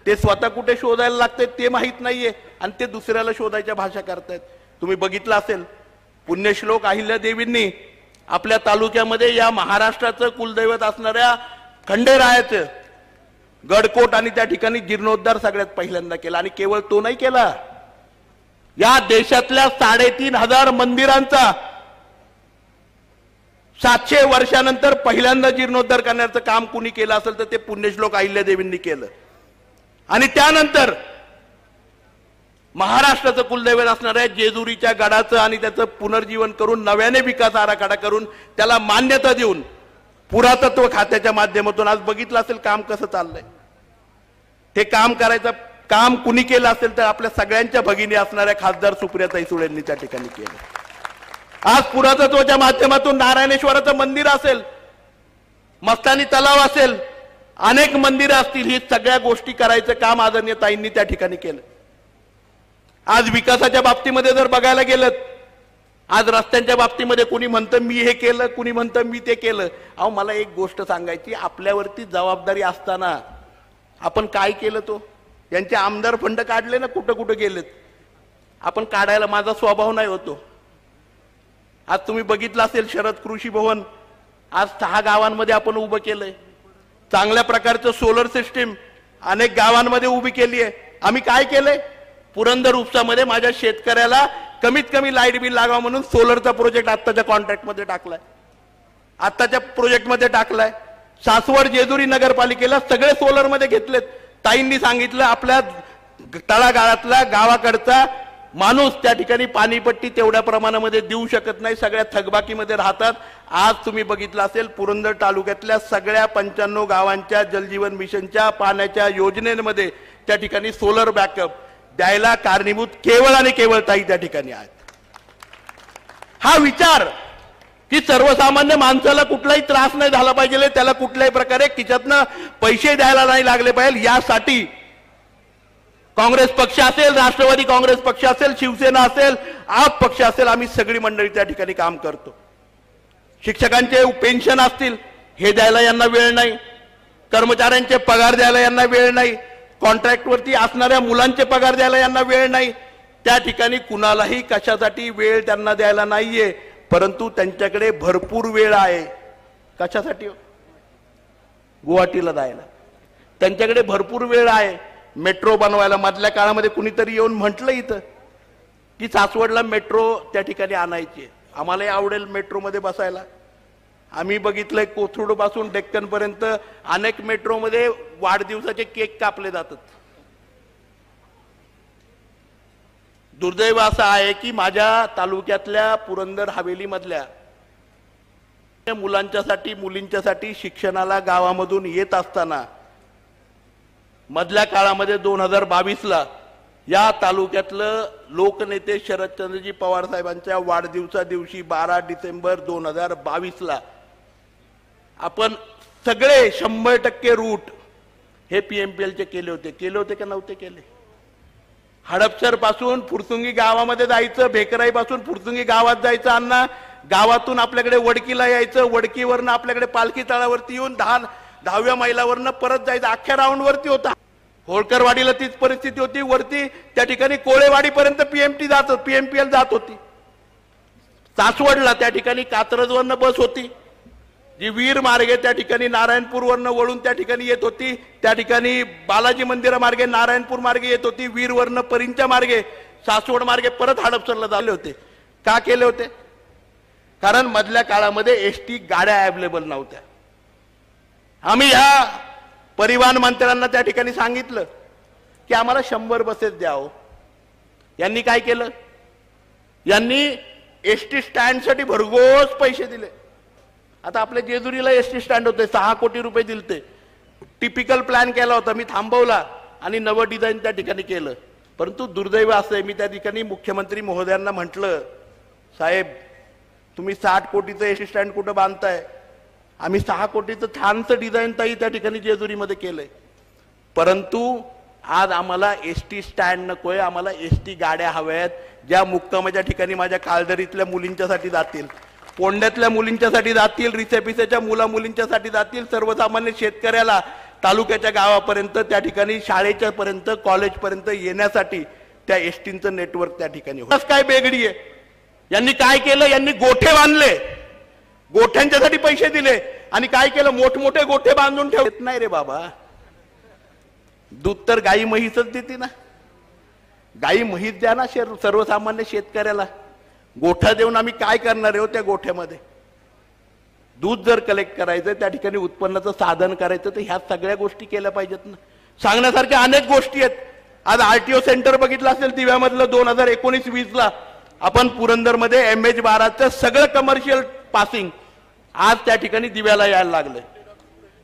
ते स्वतः कुठे शोधायला लागतंय ते माहित नाहीये आणि ते दुसऱ्याला शोधायच्या भाषा करतायत. तुम्ही बघितलं असेल पुण्यश्लोक अहिल्यादेवींनी आपल्या तालुक्यामध्ये या महाराष्ट्राचं कुलदैवत असणाऱ्या खंडेरायाचं गडकोट आणि त्या ठिकाणी जीर्णोद्धार सगळ्यात पहिल्यांदा केला. आणि केवळ तो नाही केला, या देशातल्या 3,500 मंदिरांचा 700 वर्षानंतर पहिल्यांदा जीर्णोद्धार करण्याचं काम कुणी केलं असेल तर ते पुण्यश्लोक अहिल्यादेवींनी केलं. आणि त्यानंतर महाराष्ट्राचं कुलदैवत असणाऱ्या जेजुरीच्या गडाचं आणि त्याचं पुनर्जीवन करून नव्याने विकास आराखडा करून त्याला मान्यता देऊन पुरातत्व खात्याच्या माध्यमातून आज बघितलं असेल काम कसं चाललंय. हे काम करायचं काम कुणी केलं असेल तर आपल्या सगळ्यांच्या भगिनी असणाऱ्या खासदार सुप्रियाताई सुळेंनी त्या ठिकाणी केलं. आज पुरातत्वाच्या माध्यमातून नारायणेश्वराचं मंदिर असेल, मस्तानी तलाव असेल, अनेक मंदिरं असतील, ही सगळ्या गोष्टी करायचं काम आदरणीय ताईंनी त्या ठिकाणी केलं. आज विकासाच्या बाबतीमध्ये जर बघायला गेलं, आज रस्त्यांच्या बाबतीमध्ये कुणी म्हणतं मी हे केलं, कुणी म्हणतं मी ते केलं. अहो मला एक गोष्ट सांगायची, आपल्यावरती जबाबदारी असताना आपण काय केलं तो? यांचे आमदार फंड काढले ना, कुठं कुठं गेलेत. आपण काढायला माझा स्वभाव नाही होतो. आज तुम्ही बघितलं असेल शरद कृषी भवन आज 6 गावांमध्ये आपण उभं केलंय. चांगल्या प्रकारचं सोलर सिस्टीम अनेक गावांमध्ये उभी केली आहे. आम्ही काय केलंय? पुरंदर उपसामध्ये माझ्या शेतकऱ्याला कमीत कमी लाईट बिल लागावं म्हणून सोलरचा प्रोजेक्ट आत्ताच्या कॉन्ट्रॅक्टमध्ये टाकलाय, आत्ताच्या प्रोजेक्टमध्ये टाकलाय. सासवड जेजुरी नगरपालिकेला सगळे सोलरमध्ये घेतलेत. ताईंनी सांगितलं आपल्या तळागाळातला गावाकडचा माणूस त्या ठिकाणी पाणीपट्टी तेवढ्या प्रमाणामध्ये देऊ शकत नाही, सगळ्या थकबाकीमध्ये राहतात. आज तुम्ही बघितलं असेल पुरंदर तालुक्यातल्या सगळ्या 95 गावांच्या जलजीवन मिशनच्या पाण्याच्या योजनेमध्ये त्या ठिकाणी सोलर बॅकअप द्यायला कारणीभूत केवळ आणि केवळ ताई त्या ठिकाणी आहेत. हा विचार की सर्वसामान्य माणसाला कुठलाही त्रास नाही झाला पाहिजे, त्याला कुठल्याही प्रकारे खिशातनं पैसे द्यायला नाही लागले पाहिजे, यासाठी काँग्रेस पक्ष असेल, राष्ट्रवादी काँग्रेस पक्ष असेल, शिवसेना असेल, आप पक्ष असेल, आम्ही सगळी मंडळी त्या ठिकाणी काम करतो. शिक्षकांचे पेन्शन असतील हे द्यायला यांना वेळ नाही, कर्मचाऱ्यांचे पगार द्यायला यांना वेळ नाही, कॉन्ट्रॅक्टवरती असणाऱ्या मुलांचे पगार द्यायला यांना वेळ नाही. त्या ठिकाणी कुणालाही कशासाठी वेळ त्यांना द्यायला नाहीये, परंतु त्यांच्याकडे भरपूर वेळ आहे. कशासाठी? गुवाहाटीला जायला त्यांच्याकडे भरपूर वेळ आहे. मेट्रो बनवायला मधल्या काळामध्ये कुणीतरी येऊन म्हटलं इथं की सासवडला मेट्रो त्या ठिकाणी आणायची, आम्हालाही आवडेल मेट्रोमध्ये बसायला. आम्ही बघितलंय कोथरूड पासून डेक्कन पर्यंत अनेक मेट्रोमध्ये वाढदिवसाचे केक कापले जातात. दुर्दैव असं आहे की माझ्या तालुक्यातल्या पुरंदर हवेली मधल्या मुलांच्यासाठी मुलींच्यासाठी शिक्षणाला गावामधून येत असताना मधल्या काळामध्ये 2022ला या तालुक्यातलं लोकनेते शरदचंद्रजी पवार साहेबांच्या वाढदिवसा दिवशी 12 डिसेंबर 2022ला आपण सगळे 100% रूट हे PMPLचे केले होते का नव्हते केले? हडपसर पासून फुरसुंगी गावामध्ये जायचं, भेकराई पासून फुरसुंगी गावात जायचं, अण्णा गावातून आपल्याकडे वडकीला यायचं, वडकीवरनं आपल्याकडे पालखी तळावरती येऊन 10व्या मैलावरनं परत जायचं. अख्ख्या राऊंडवरती होता. होळकरवाडीला तीच परिस्थिती होती. वरती त्या ठिकाणी कोळेवाडीपर्यंत PMPL जात होती. सासवडला त्या ठिकाणी कात्रजवरनं बस होती जी वीर मार्गे त्या ठिकाणी नारायणपूरवरनं वळून त्या ठिकाणी येत होती. त्या ठिकाणी बालाजी मंदिरा मार्गे नारायणपूर मार्गे येत होती. वीरवरनं परिंच्या मार्गे सासवड मार्गे परत हडपसरला झाले होते. का केले होते? कारण मधल्या काळामध्ये ST गाड्या अवेलेबल नव्हत्या. आम्ही ह्या परिवहन मंत्र्यांना त्या ठिकाणी सांगितलं की आम्हाला 100 बसेस द्यावं. यांनी काय केलं? यांनी ST स्टँडसाठी भरघोस पैसे दिले. आता आपल्या जेजुरीला ST स्टँड होते, 6 कोटी रुपये दिलते. टिपिकल प्लॅन केला होता, मी थांबवला आणि नवं डिझाईन त्या ठिकाणी केलं. परंतु दुर्दैव असं आहे, मी त्या ठिकाणी मुख्यमंत्री महोदयांना म्हटलं, साहेब तुम्ही 60 कोटीचं ST स्टँड कुठं बांधताय? आम्ही 6 कोटीचं छानचं डिझाईन ताई त्या ठिकाणी जेजुरीमध्ये केलंय. परंतु आज आम्हाला ST स्टँड नकोय, आम्हाला ST गाड्या हव्या आहेत, ज्या मुक्कामाच्या ठिकाणी माझ्या कालदरीतल्या मुलींच्यासाठी जातील, पोंड्यातल्या मुलींच्यासाठी जातील, रिसेपिसेच्या मुलींच्यासाठी जातील, सर्वसामान्य शेतकऱ्याला तालुक्याच्या गावापर्यंत त्या ठिकाणी शाळेच्या पर्यंत कॉलेजपर्यंत येण्यासाठी त्या STचं नेटवर्क त्या ठिकाणी होतं. काय बेगडी आहे? यांनी काय केलं? यांनी गोठे बांधले, गोठ्यांच्यासाठी पैसे दिले आणि काय केलं? मोठमोठे गोठे बांधून ठेवत नाही रे बाबा. दूध तर गाई म्हैसच देते ना, गाई म्हैस द्या ना सर्वसामान्य शेतकऱ्याला. गोठा देऊन आम्ही काय करणार आहे? त्या गोठ्यामध्ये दूध जर कलेक्ट करायचं, त्या ठिकाणी उत्पन्नाचं साधन करायचं, तर ह्या सगळ्या गोष्टी केल्या पाहिजेत ना. सांगण्यासारख्या अनेक गोष्टी आहेत. आज RTO सेंटर बघितलं असेल दिव्यामधलं 2019-20ला आपण पुरंदरमध्ये MH12चं सगळं कमर्शियल पासिंग आज त्या ठिकाणी दिव्याला यायला लागलं.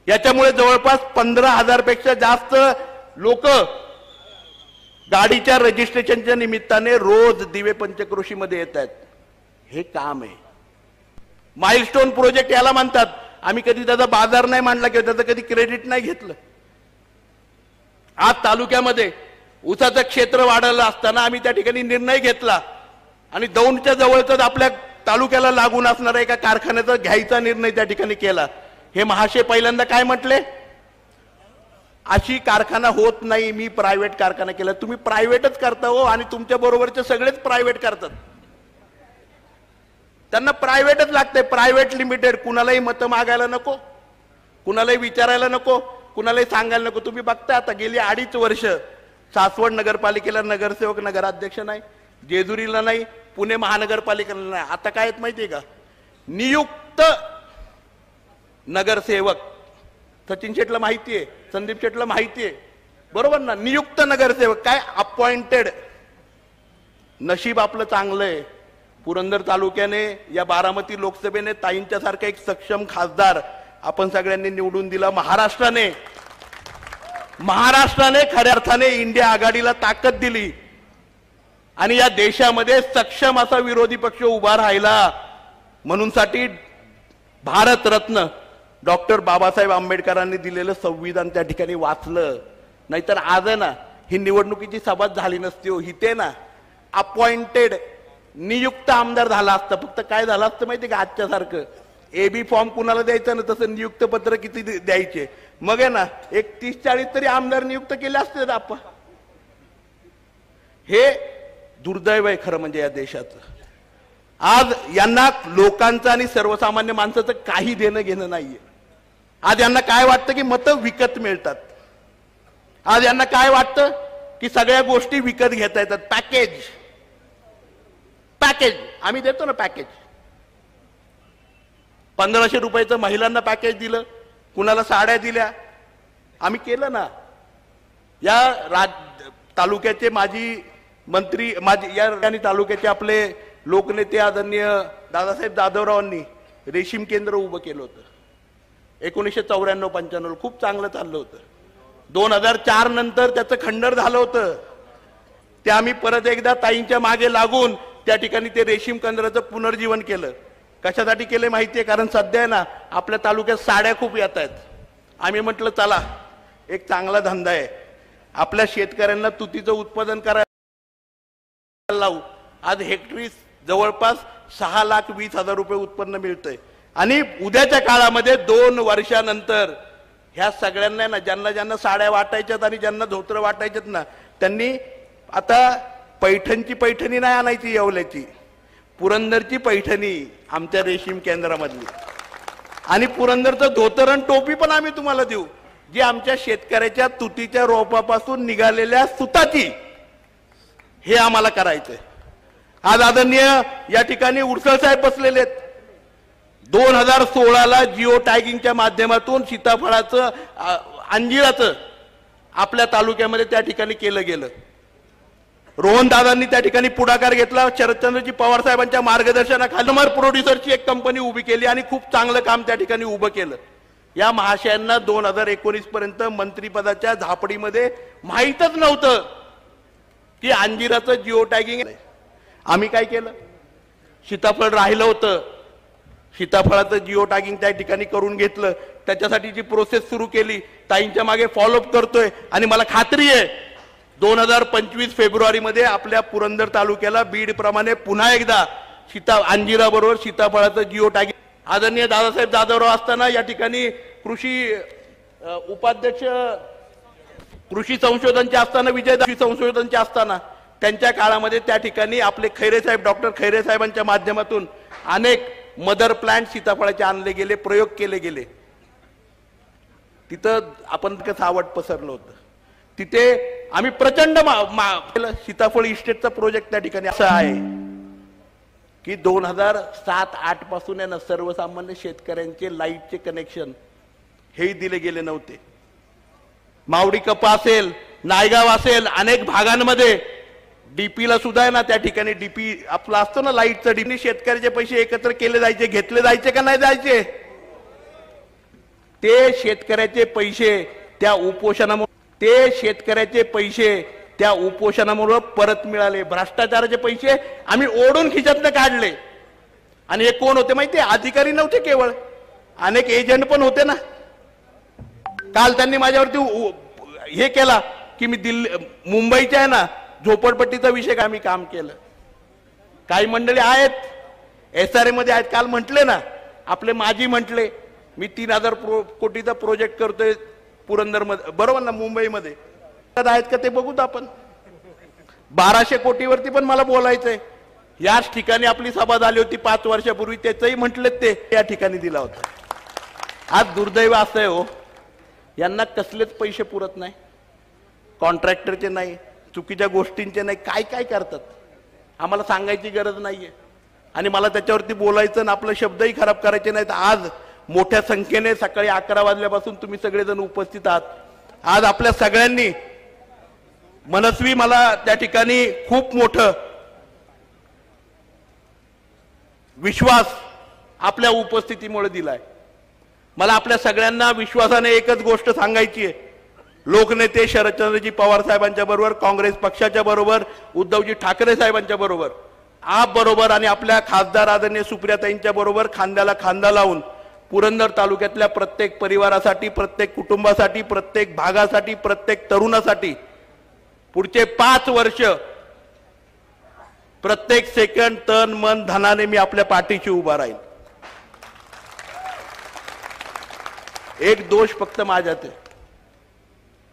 याच्यामुळे जवळपास 15,000 पेक्षा जास्त लोक गाडीच्या रजिस्ट्रेशनच्या निमित्ताने रोज दिवे पंचक्रोशीमध्ये येत आहेत. हे काम आहे. माइलस्टोन प्रोजेक्ट याला म्हणतात. आम्ही कधी त्याचा बाजार नाही मांडला किंवा त्याचं कधी क्रेडिट नाही घेतलं. आज तालुक्यामध्ये ऊसाचं क्षेत्र वाढलं असताना आम्ही त्या ठिकाणी निर्णय घेतला आणि दौंडच्या जवळच आपल्या तालुक्याला लागून असणाऱ्या एका कारखान्याचा घ्यायचा निर्णय त्या ठिकाणी केला. हे महाशय पहिल्यांदा काय म्हटले? अशी कारखाना होत नाही, मी प्रायव्हेट कारखाना केला. तुम्ही प्रायव्हेटच करता हो, आणि तुमच्या बरोबरचे सगळेच प्रायव्हेट करतात. त्यांना प्रायव्हेटच लागतंय, प्रायव्हेट लिमिटेड. कुणालाही मतं मागायला नको, कुणालाही विचारायला नको, कुणालाही सांगायला नको. तुम्ही बघता आता गेली 2.5 वर्ष सासवड नगरपालिकेला नगरसेवक नगराध्यक्ष नाही, जेजुरीला नाही, पुणे महानगरपालिकेला नाही. आता काय आहेत माहितीये का? नियुक्त नगरसेवक सचिन शेटला माहिती आहे, संदीप शेटला माहिती आहे, बरोबर ना. नियुक्त नगरसेवक काय अपॉइंटेड. नशीब आपलं चांगलं आहे. पुरंदर तालुक्याने या बारामती लोकसभेने ताईंच्या सारखा एक सक्षम खासदार आपण सगळ्यांनी निवडून दिला. महाराष्ट्राने खऱ्या अर्थाने इंडिया आघाडीला ताकद दिली आणि या देशामध्ये सक्षम असा विरोधी पक्ष उभा राहिला. म्हणूनसाठी भारतरत्न डॉक्टर बाबासाहेब आंबेडकरांनी दिलेलं संविधान त्या ठिकाणी वाचलं. नाहीतर आज आहे ना ही निवडणुकीची सभा झाली नसती हो. हिते ना अपॉइंटेड नियुक्त आमदार झाला असतं. फक्त काय झालं असतं माहिती का, आजच्या सारखं एबी फॉर्म कुणाला द्यायचं ना तसं नियुक्त पत्र किती द्यायचे. मग आहे ना एक 30-40 तरी आमदार नियुक्त केले असते आपण. हे दुर्दैव आहे खरं म्हणजे या देशाचं. आज यांना लोकांचं आणि सर्वसामान्य माणसाचं काही देणं घेणं नाहीये. आज यांना काय वाटतं की मतं विकत मिळतात. आज यांना काय वाटतं की सगळ्या गोष्टी विकत घेता येतात. पॅकेज आम्ही देतो ना पॅकेज. 1500 रुपयाचं महिलांना पॅकेज दिलं, कुणाला साड्या दिल्या, आम्ही केलं ना. या तालुक्याचे माजी मंत्री या तालुक्याचे आपले लोकनेते आदरणीय दादासाहेब जाधवरावांनी रेशीम केंद्र उभं केलं होतं 1994-95. खूप चांगलं चाललं होतं. 2004 नंतर त्याचं खंडर झालं होतं. ते आम्ही परत एकदा ताईंच्या मागे लागून त्या ठिकाणी ते रेशीम केंद्राचं पुनर्जीवन केलं. कशासाठी केले माहितीये, कारण सध्या ना आपल्या तालुक्यात साड्या खूप येत आहेत. आम्ही म्हटलं चला एक चांगला धंदा आहे, आपल्या शेतकऱ्यांना तुतीचं उत्पादन करायला लावू. आज हेक्टरी जवळपास 6,20,000 रुपये उत्पन्न मिळतंय. आणि उद्याच्या काळामध्ये 2 वर्षानंतर ह्या सगळ्यांना ना ज्यांना साड्या वाटायच्यात आणि ज्यांना धोतर वाटायच्यात ना त्यांनी आता पैठणी नाही आणायची येवल्याची, पुरंदरची पैठणी आमच्या रेशीम केंद्रामधली. आणि पुरंदरचं धोतर आणि टोपी पण आम्ही तुम्हाला देऊ, जी आमच्या शेतकऱ्याच्या तुतीच्या रोपापासून निघालेल्या सुताची. हे आम्हाला करायचंय. आज आदरणीय या ठिकाणी उडसळ साहेब बसलेले आहेत. 2016ला जिओ टॅगिंगच्या माध्यमातून सीताफळाचं अंजिराचं आपल्या तालुक्यामध्ये त्या ठिकाणी केलं गेलं. रोहन दादांनी त्या ठिकाणी पुढाकार घेतला. शरदचंद्रजी पवार साहेबांच्या मार्गदर्शनाखाली प्रोड्युसरची एक कंपनी उभी केली आणि खूप चांगलं काम त्या ठिकाणी उभं केलं. या महाशयांना 2019 पर्यंत मंत्रिपदाच्या झापडीमध्ये माहीतच नव्हतं की अंजिराचं जिओ टॅगिंग. आम्ही काय केलं, सीताफळ राहिलं होतं, सीताफळाचं जिओ टॅगिंग त्या ठिकाणी करून घेतलं. त्याच्यासाठीची प्रोसेस सुरू केली. ताईंच्या मागे फॉलोअप करतोय आणि मला खात्री आहे 2025 फेब्रुवारीमध्ये आपल्या पुरंदर तालुक्याला बीड प्रमाणे पुन्हा एकदा अंजिरा बरोबर सीताफळाचं जिओ टॅगिंग. आदरणीय दादासाहेब जाधवराव असताना या ठिकाणी कृषी उपाध्यक्ष कृषी संशोधनचे असताना, विजय संशोधनचे असताना त्यांच्या काळामध्ये त्या ठिकाणी आपले खैरे साहेब, डॉक्टर खैरे साहेबांच्या माध्यमातून अनेक मदर प्लांट सीताफळाचे आणले गेले, प्रयोग केले गेले. तिथं आपण कसं आवड पसरलं होतं. तिथे आम्ही प्रचंड सीताफळ इस्टेटचा प्रोजेक्ट त्या ठिकाणी असा आहे की 2007-8 पासून आहे ना सर्वसामान्य शेतकऱ्यांचे लाईटचे कनेक्शन हेही दिले गेले नव्हते. मावडी कपा असेल, नायगाव असेल, अनेक भागांमध्ये डीपीला सुद्धा आहे ना त्या ठिकाणी डीपी आपला असतो ना लाईटचा डीपी, शेतकऱ्याचे पैसे एकत्र केले जायचे, घेतले जायचे का नाही जायचे. ते शेतकऱ्याचे पैसे त्या उपोषणामुळे परत मिळाले. भ्रष्टाचाराचे पैसे आम्ही ओढून खिशातनं काढले. आणि हे कोण होते माहितीये, अधिकारी नव्हते केवळ, अनेक एजंट पण होते ना. काल त्यांनी माझ्यावरती हे केला की मी मुंबईच्या आहे ना झोपडपट्टीचा विषय आम्ही काम केलं. काही मंडळी आहेत SRA मध्ये आहेत. काल म्हटले ना आपले माजी म्हटले मी 3,000 कोटीचा प्रोजेक्ट करतोय पुरंदर मध्ये, बरोबर ना, मुंबईमध्ये आहेत का ते बघूत आपण. 1200 कोटीवरती पण मला बोलायचंय. याच ठिकाणी आपली सभा झाली होती 5 वर्षापूर्वी, त्याचंही म्हटले ते या ठिकाणी दिला होता. आज दुर्दैव असं आहे हो, यांना कसलेच पैसे पुरत नाही, कॉन्ट्रॅक्टरचे नाही, चुकीच्या गोष्टींचे नाही, काय काय करतात आम्हाला सांगायची गरज नाहीये. आणि मला त्याच्यावरती बोलायचं आणि आपले शब्दही खराब करायचे नाहीत. आज मोठ्या संख्येने सकाळी 11 वाजल्यापासून तुम्ही सगळेजण उपस्थित आहात. आज आपल्या सगळ्यांनी मनस्वी मला त्या ठिकाणी खूप मोठं विश्वास आपल्या उपस्थितीमुळे दिलाय. मला आपल्या सगळ्यांना विश्वासाने एकच गोष्ट सांगायची आहे. लोकनेते शरदचंद्रजी पवार साहेबांच्या बरोबर, काँग्रेस पक्षाच्या बरोबर, उद्धवजी ठाकरे साहेबांच्या बरोबर, आप बरोबर आणि आपल्या खासदार आदरणीय सुप्रियाताईंच्या बरोबर खांद्याला खांदा लावून पुरंदर तालुक्यातल्या प्रत्येक परिवारासाठी, प्रत्येक कुटुंबासाठी, प्रत्येक भागासाठी, प्रत्येक तरुणासाठी पुढचे 5 वर्ष प्रत्येक सेकंड तन मन धनाने मी आपल्या पाठीशी उभा राहील. एक दोष फक्त माझ्यात आहे,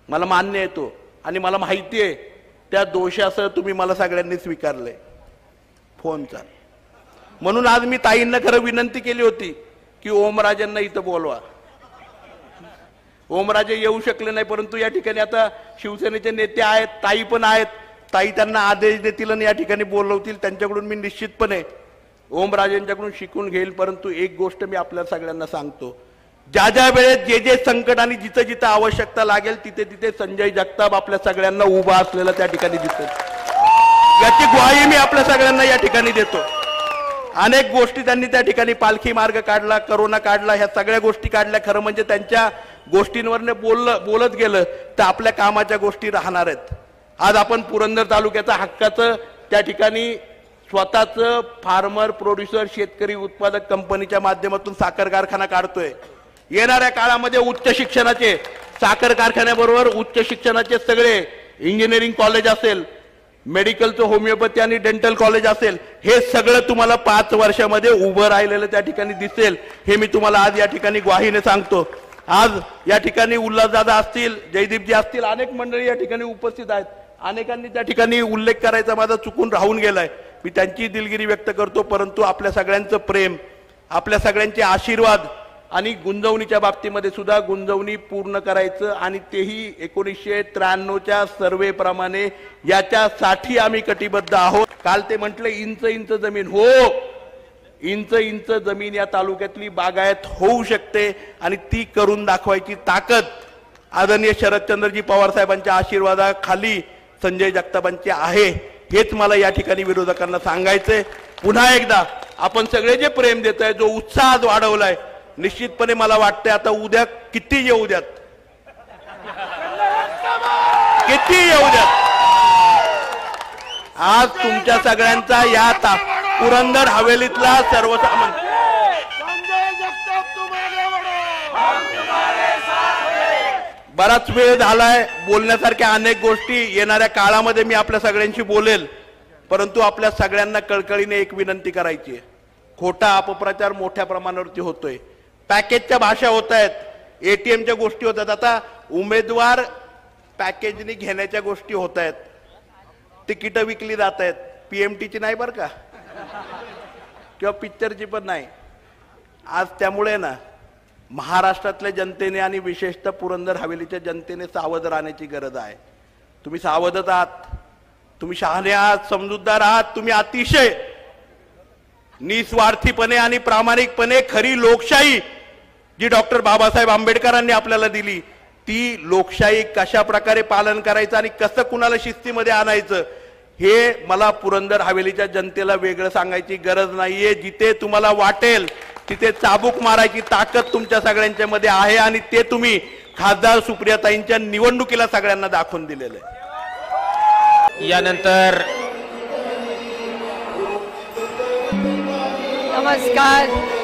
मला मान्य येतो आणि मला माहिती आहे त्या दोषासह तुम्ही मला सगळ्यांनी स्वीकारले फोनचा. म्हणून आज मी ताईंना खरं विनंती केली होती की ओमराजेंना इथं बोलवा. ओमराजे येऊ शकले नाही, परंतु या ठिकाणी आता शिवसेनेचे नेते आहेत, ताई पण आहेत. ताई त्यांना आदेश देतील आणि या ठिकाणी बोलवतील. त्यांच्याकडून मी निश्चितपणे ओमराजेंच्याकडून शिकून घेईल. परंतु एक गोष्ट मी आपल्या सगळ्यांना सांगतो, ज्या ज्या वेळेत जे जे संकट आणि जिथं जिथं आवश्यकता लागेल तिथे तिथे संजय जगताप आपल्या सगळ्यांना उभा असलेला त्या ठिकाणी दिसतो. याची ग्वाही मी आपल्या सगळ्यांना या ठिकाणी देतो. अनेक गोष्टी त्यांनी त्या ठिकाणी पालखी मार्ग काढला, करोना काढला, ह्या सगळ्या गोष्टी काढल्या. खरं म्हणजे त्यांच्या गोष्टींवरने बोलत गेलं तर आपल्या कामाच्या गोष्टी राहणार आहेत. आज आपण पुरंदर तालुक्याचा हक्काचं त्या ठिकाणी स्वतःचं फार्मर प्रोड्युसर शेतकरी उत्पादक कंपनीच्या माध्यमातून साखर कारखाना काढतोय. येणाऱ्या काळामध्ये उच्च शिक्षणाचे, साखर कारखान्याबरोबर उच्च शिक्षणाचे सगळे इंजिनिअरिंग कॉलेज असेल, मेडिकलचं होमिओपॅथी आणि डेंटल कॉलेज असेल, हे सगळं तुम्हाला 5 वर्षामध्ये उभं राहिलेलं त्या ठिकाणी दिसेल. हे मी तुम्हाला आज या ठिकाणी ग्वाहीने सांगतो. आज या ठिकाणी उल्हासदादा असतील, जयदीपजी असतील, अनेक मंडळी या ठिकाणी उपस्थित आहेत. अनेकांनी त्या ठिकाणी उल्लेख करायचा माझा चुकून राहून गेलाय, मी त्यांची दिलगिरी व्यक्त करतो. परंतु आपल्या सगळ्यांचं प्रेम, आपल्या सगळ्यांचे आशीर्वाद आणि गुंजवणीच्या बाबतीमध्ये सुद्धा गुंजवणी पूर्ण करायचं आणि तेही 1993च्या सर्वेप्रमाणे याच्यासाठी आम्ही कटिबद्ध आहोत. काल ते म्हटले इंच इंच जमीन, हो इंच इंच जमीन या तालुक्यातली बागायत होऊ शकते आणि ती करून दाखवायची ताकद आदरणीय शरदचंद्रजी पवार साहेबांच्या आशीर्वादाखाली संजय जगतापांचे आहे. हेच मला या ठिकाणी विरोधकांना सांगायचंय. पुन्हा एकदा आपण सगळे जे प्रेम देत आहे, जो उत्साह आज वाढवलाय, निश्चितपणे मला वाटतंय आता उद्या किती येऊ द्यात, किती येऊ द्यात, आज तुमच्या सगळ्यांचा या पुरंदर हवेलीतला सर्वसामान्य बराच वेळ झालाय. बोलण्यासारख्या अनेक गोष्टी येणाऱ्या काळामध्ये मी आपल्या सगळ्यांशी बोलेल. परंतु आपल्या सगळ्यांना कळकळीने एक विनंती करायची आहे. खोटा अपप्रचार मोठ्या प्रमाणावरती होतोय, पॅकेजच्या भाषा होत आहेत, एटीएमच्या गोष्टी होतात, आता उमेदवार पॅकेजनी घेण्याच्या गोष्टी होत आहेत, तिकीट विकली जात आहेत. पीएमटीची नाही बरं का, किंवा पिक्चरची पण नाही. आज त्यामुळे ना महाराष्ट्रातल्या जनतेने आणि विशेषतः पुरंदर हवेलीच्या जनतेने सावध राहण्याची गरज आहे. तुम्ही सावधच आहात, तुम्ही शहाणे आहात, समजूतदार आहात. तुम्ही अतिशय निस्वार्थीपणे आणि प्रामाणिकपणे खरी लोकशाही जी डॉक्टर बाबासाहेब आंबेडकरांनी आपल्याला दिली, ती लोकशाही कशा प्रकारे पालन करायचं आणि कसं कुणाला शिस्तीमध्ये आणायचं, हे मला पुरंदर हवेलीच्या जनतेला वेगळं सांगायची गरज नाहीये. जिथे तुम्हाला वाटेल तिथे चाबूक मारायची ताकद तुमच्या सगळ्यांच्या मध्ये आहे आणि ते तुम्ही खासदार सुप्रियाताईंच्या निवडणुकीला सगळ्यांना दाखवून दिलेलं आहे. यानंतर नमस्कार.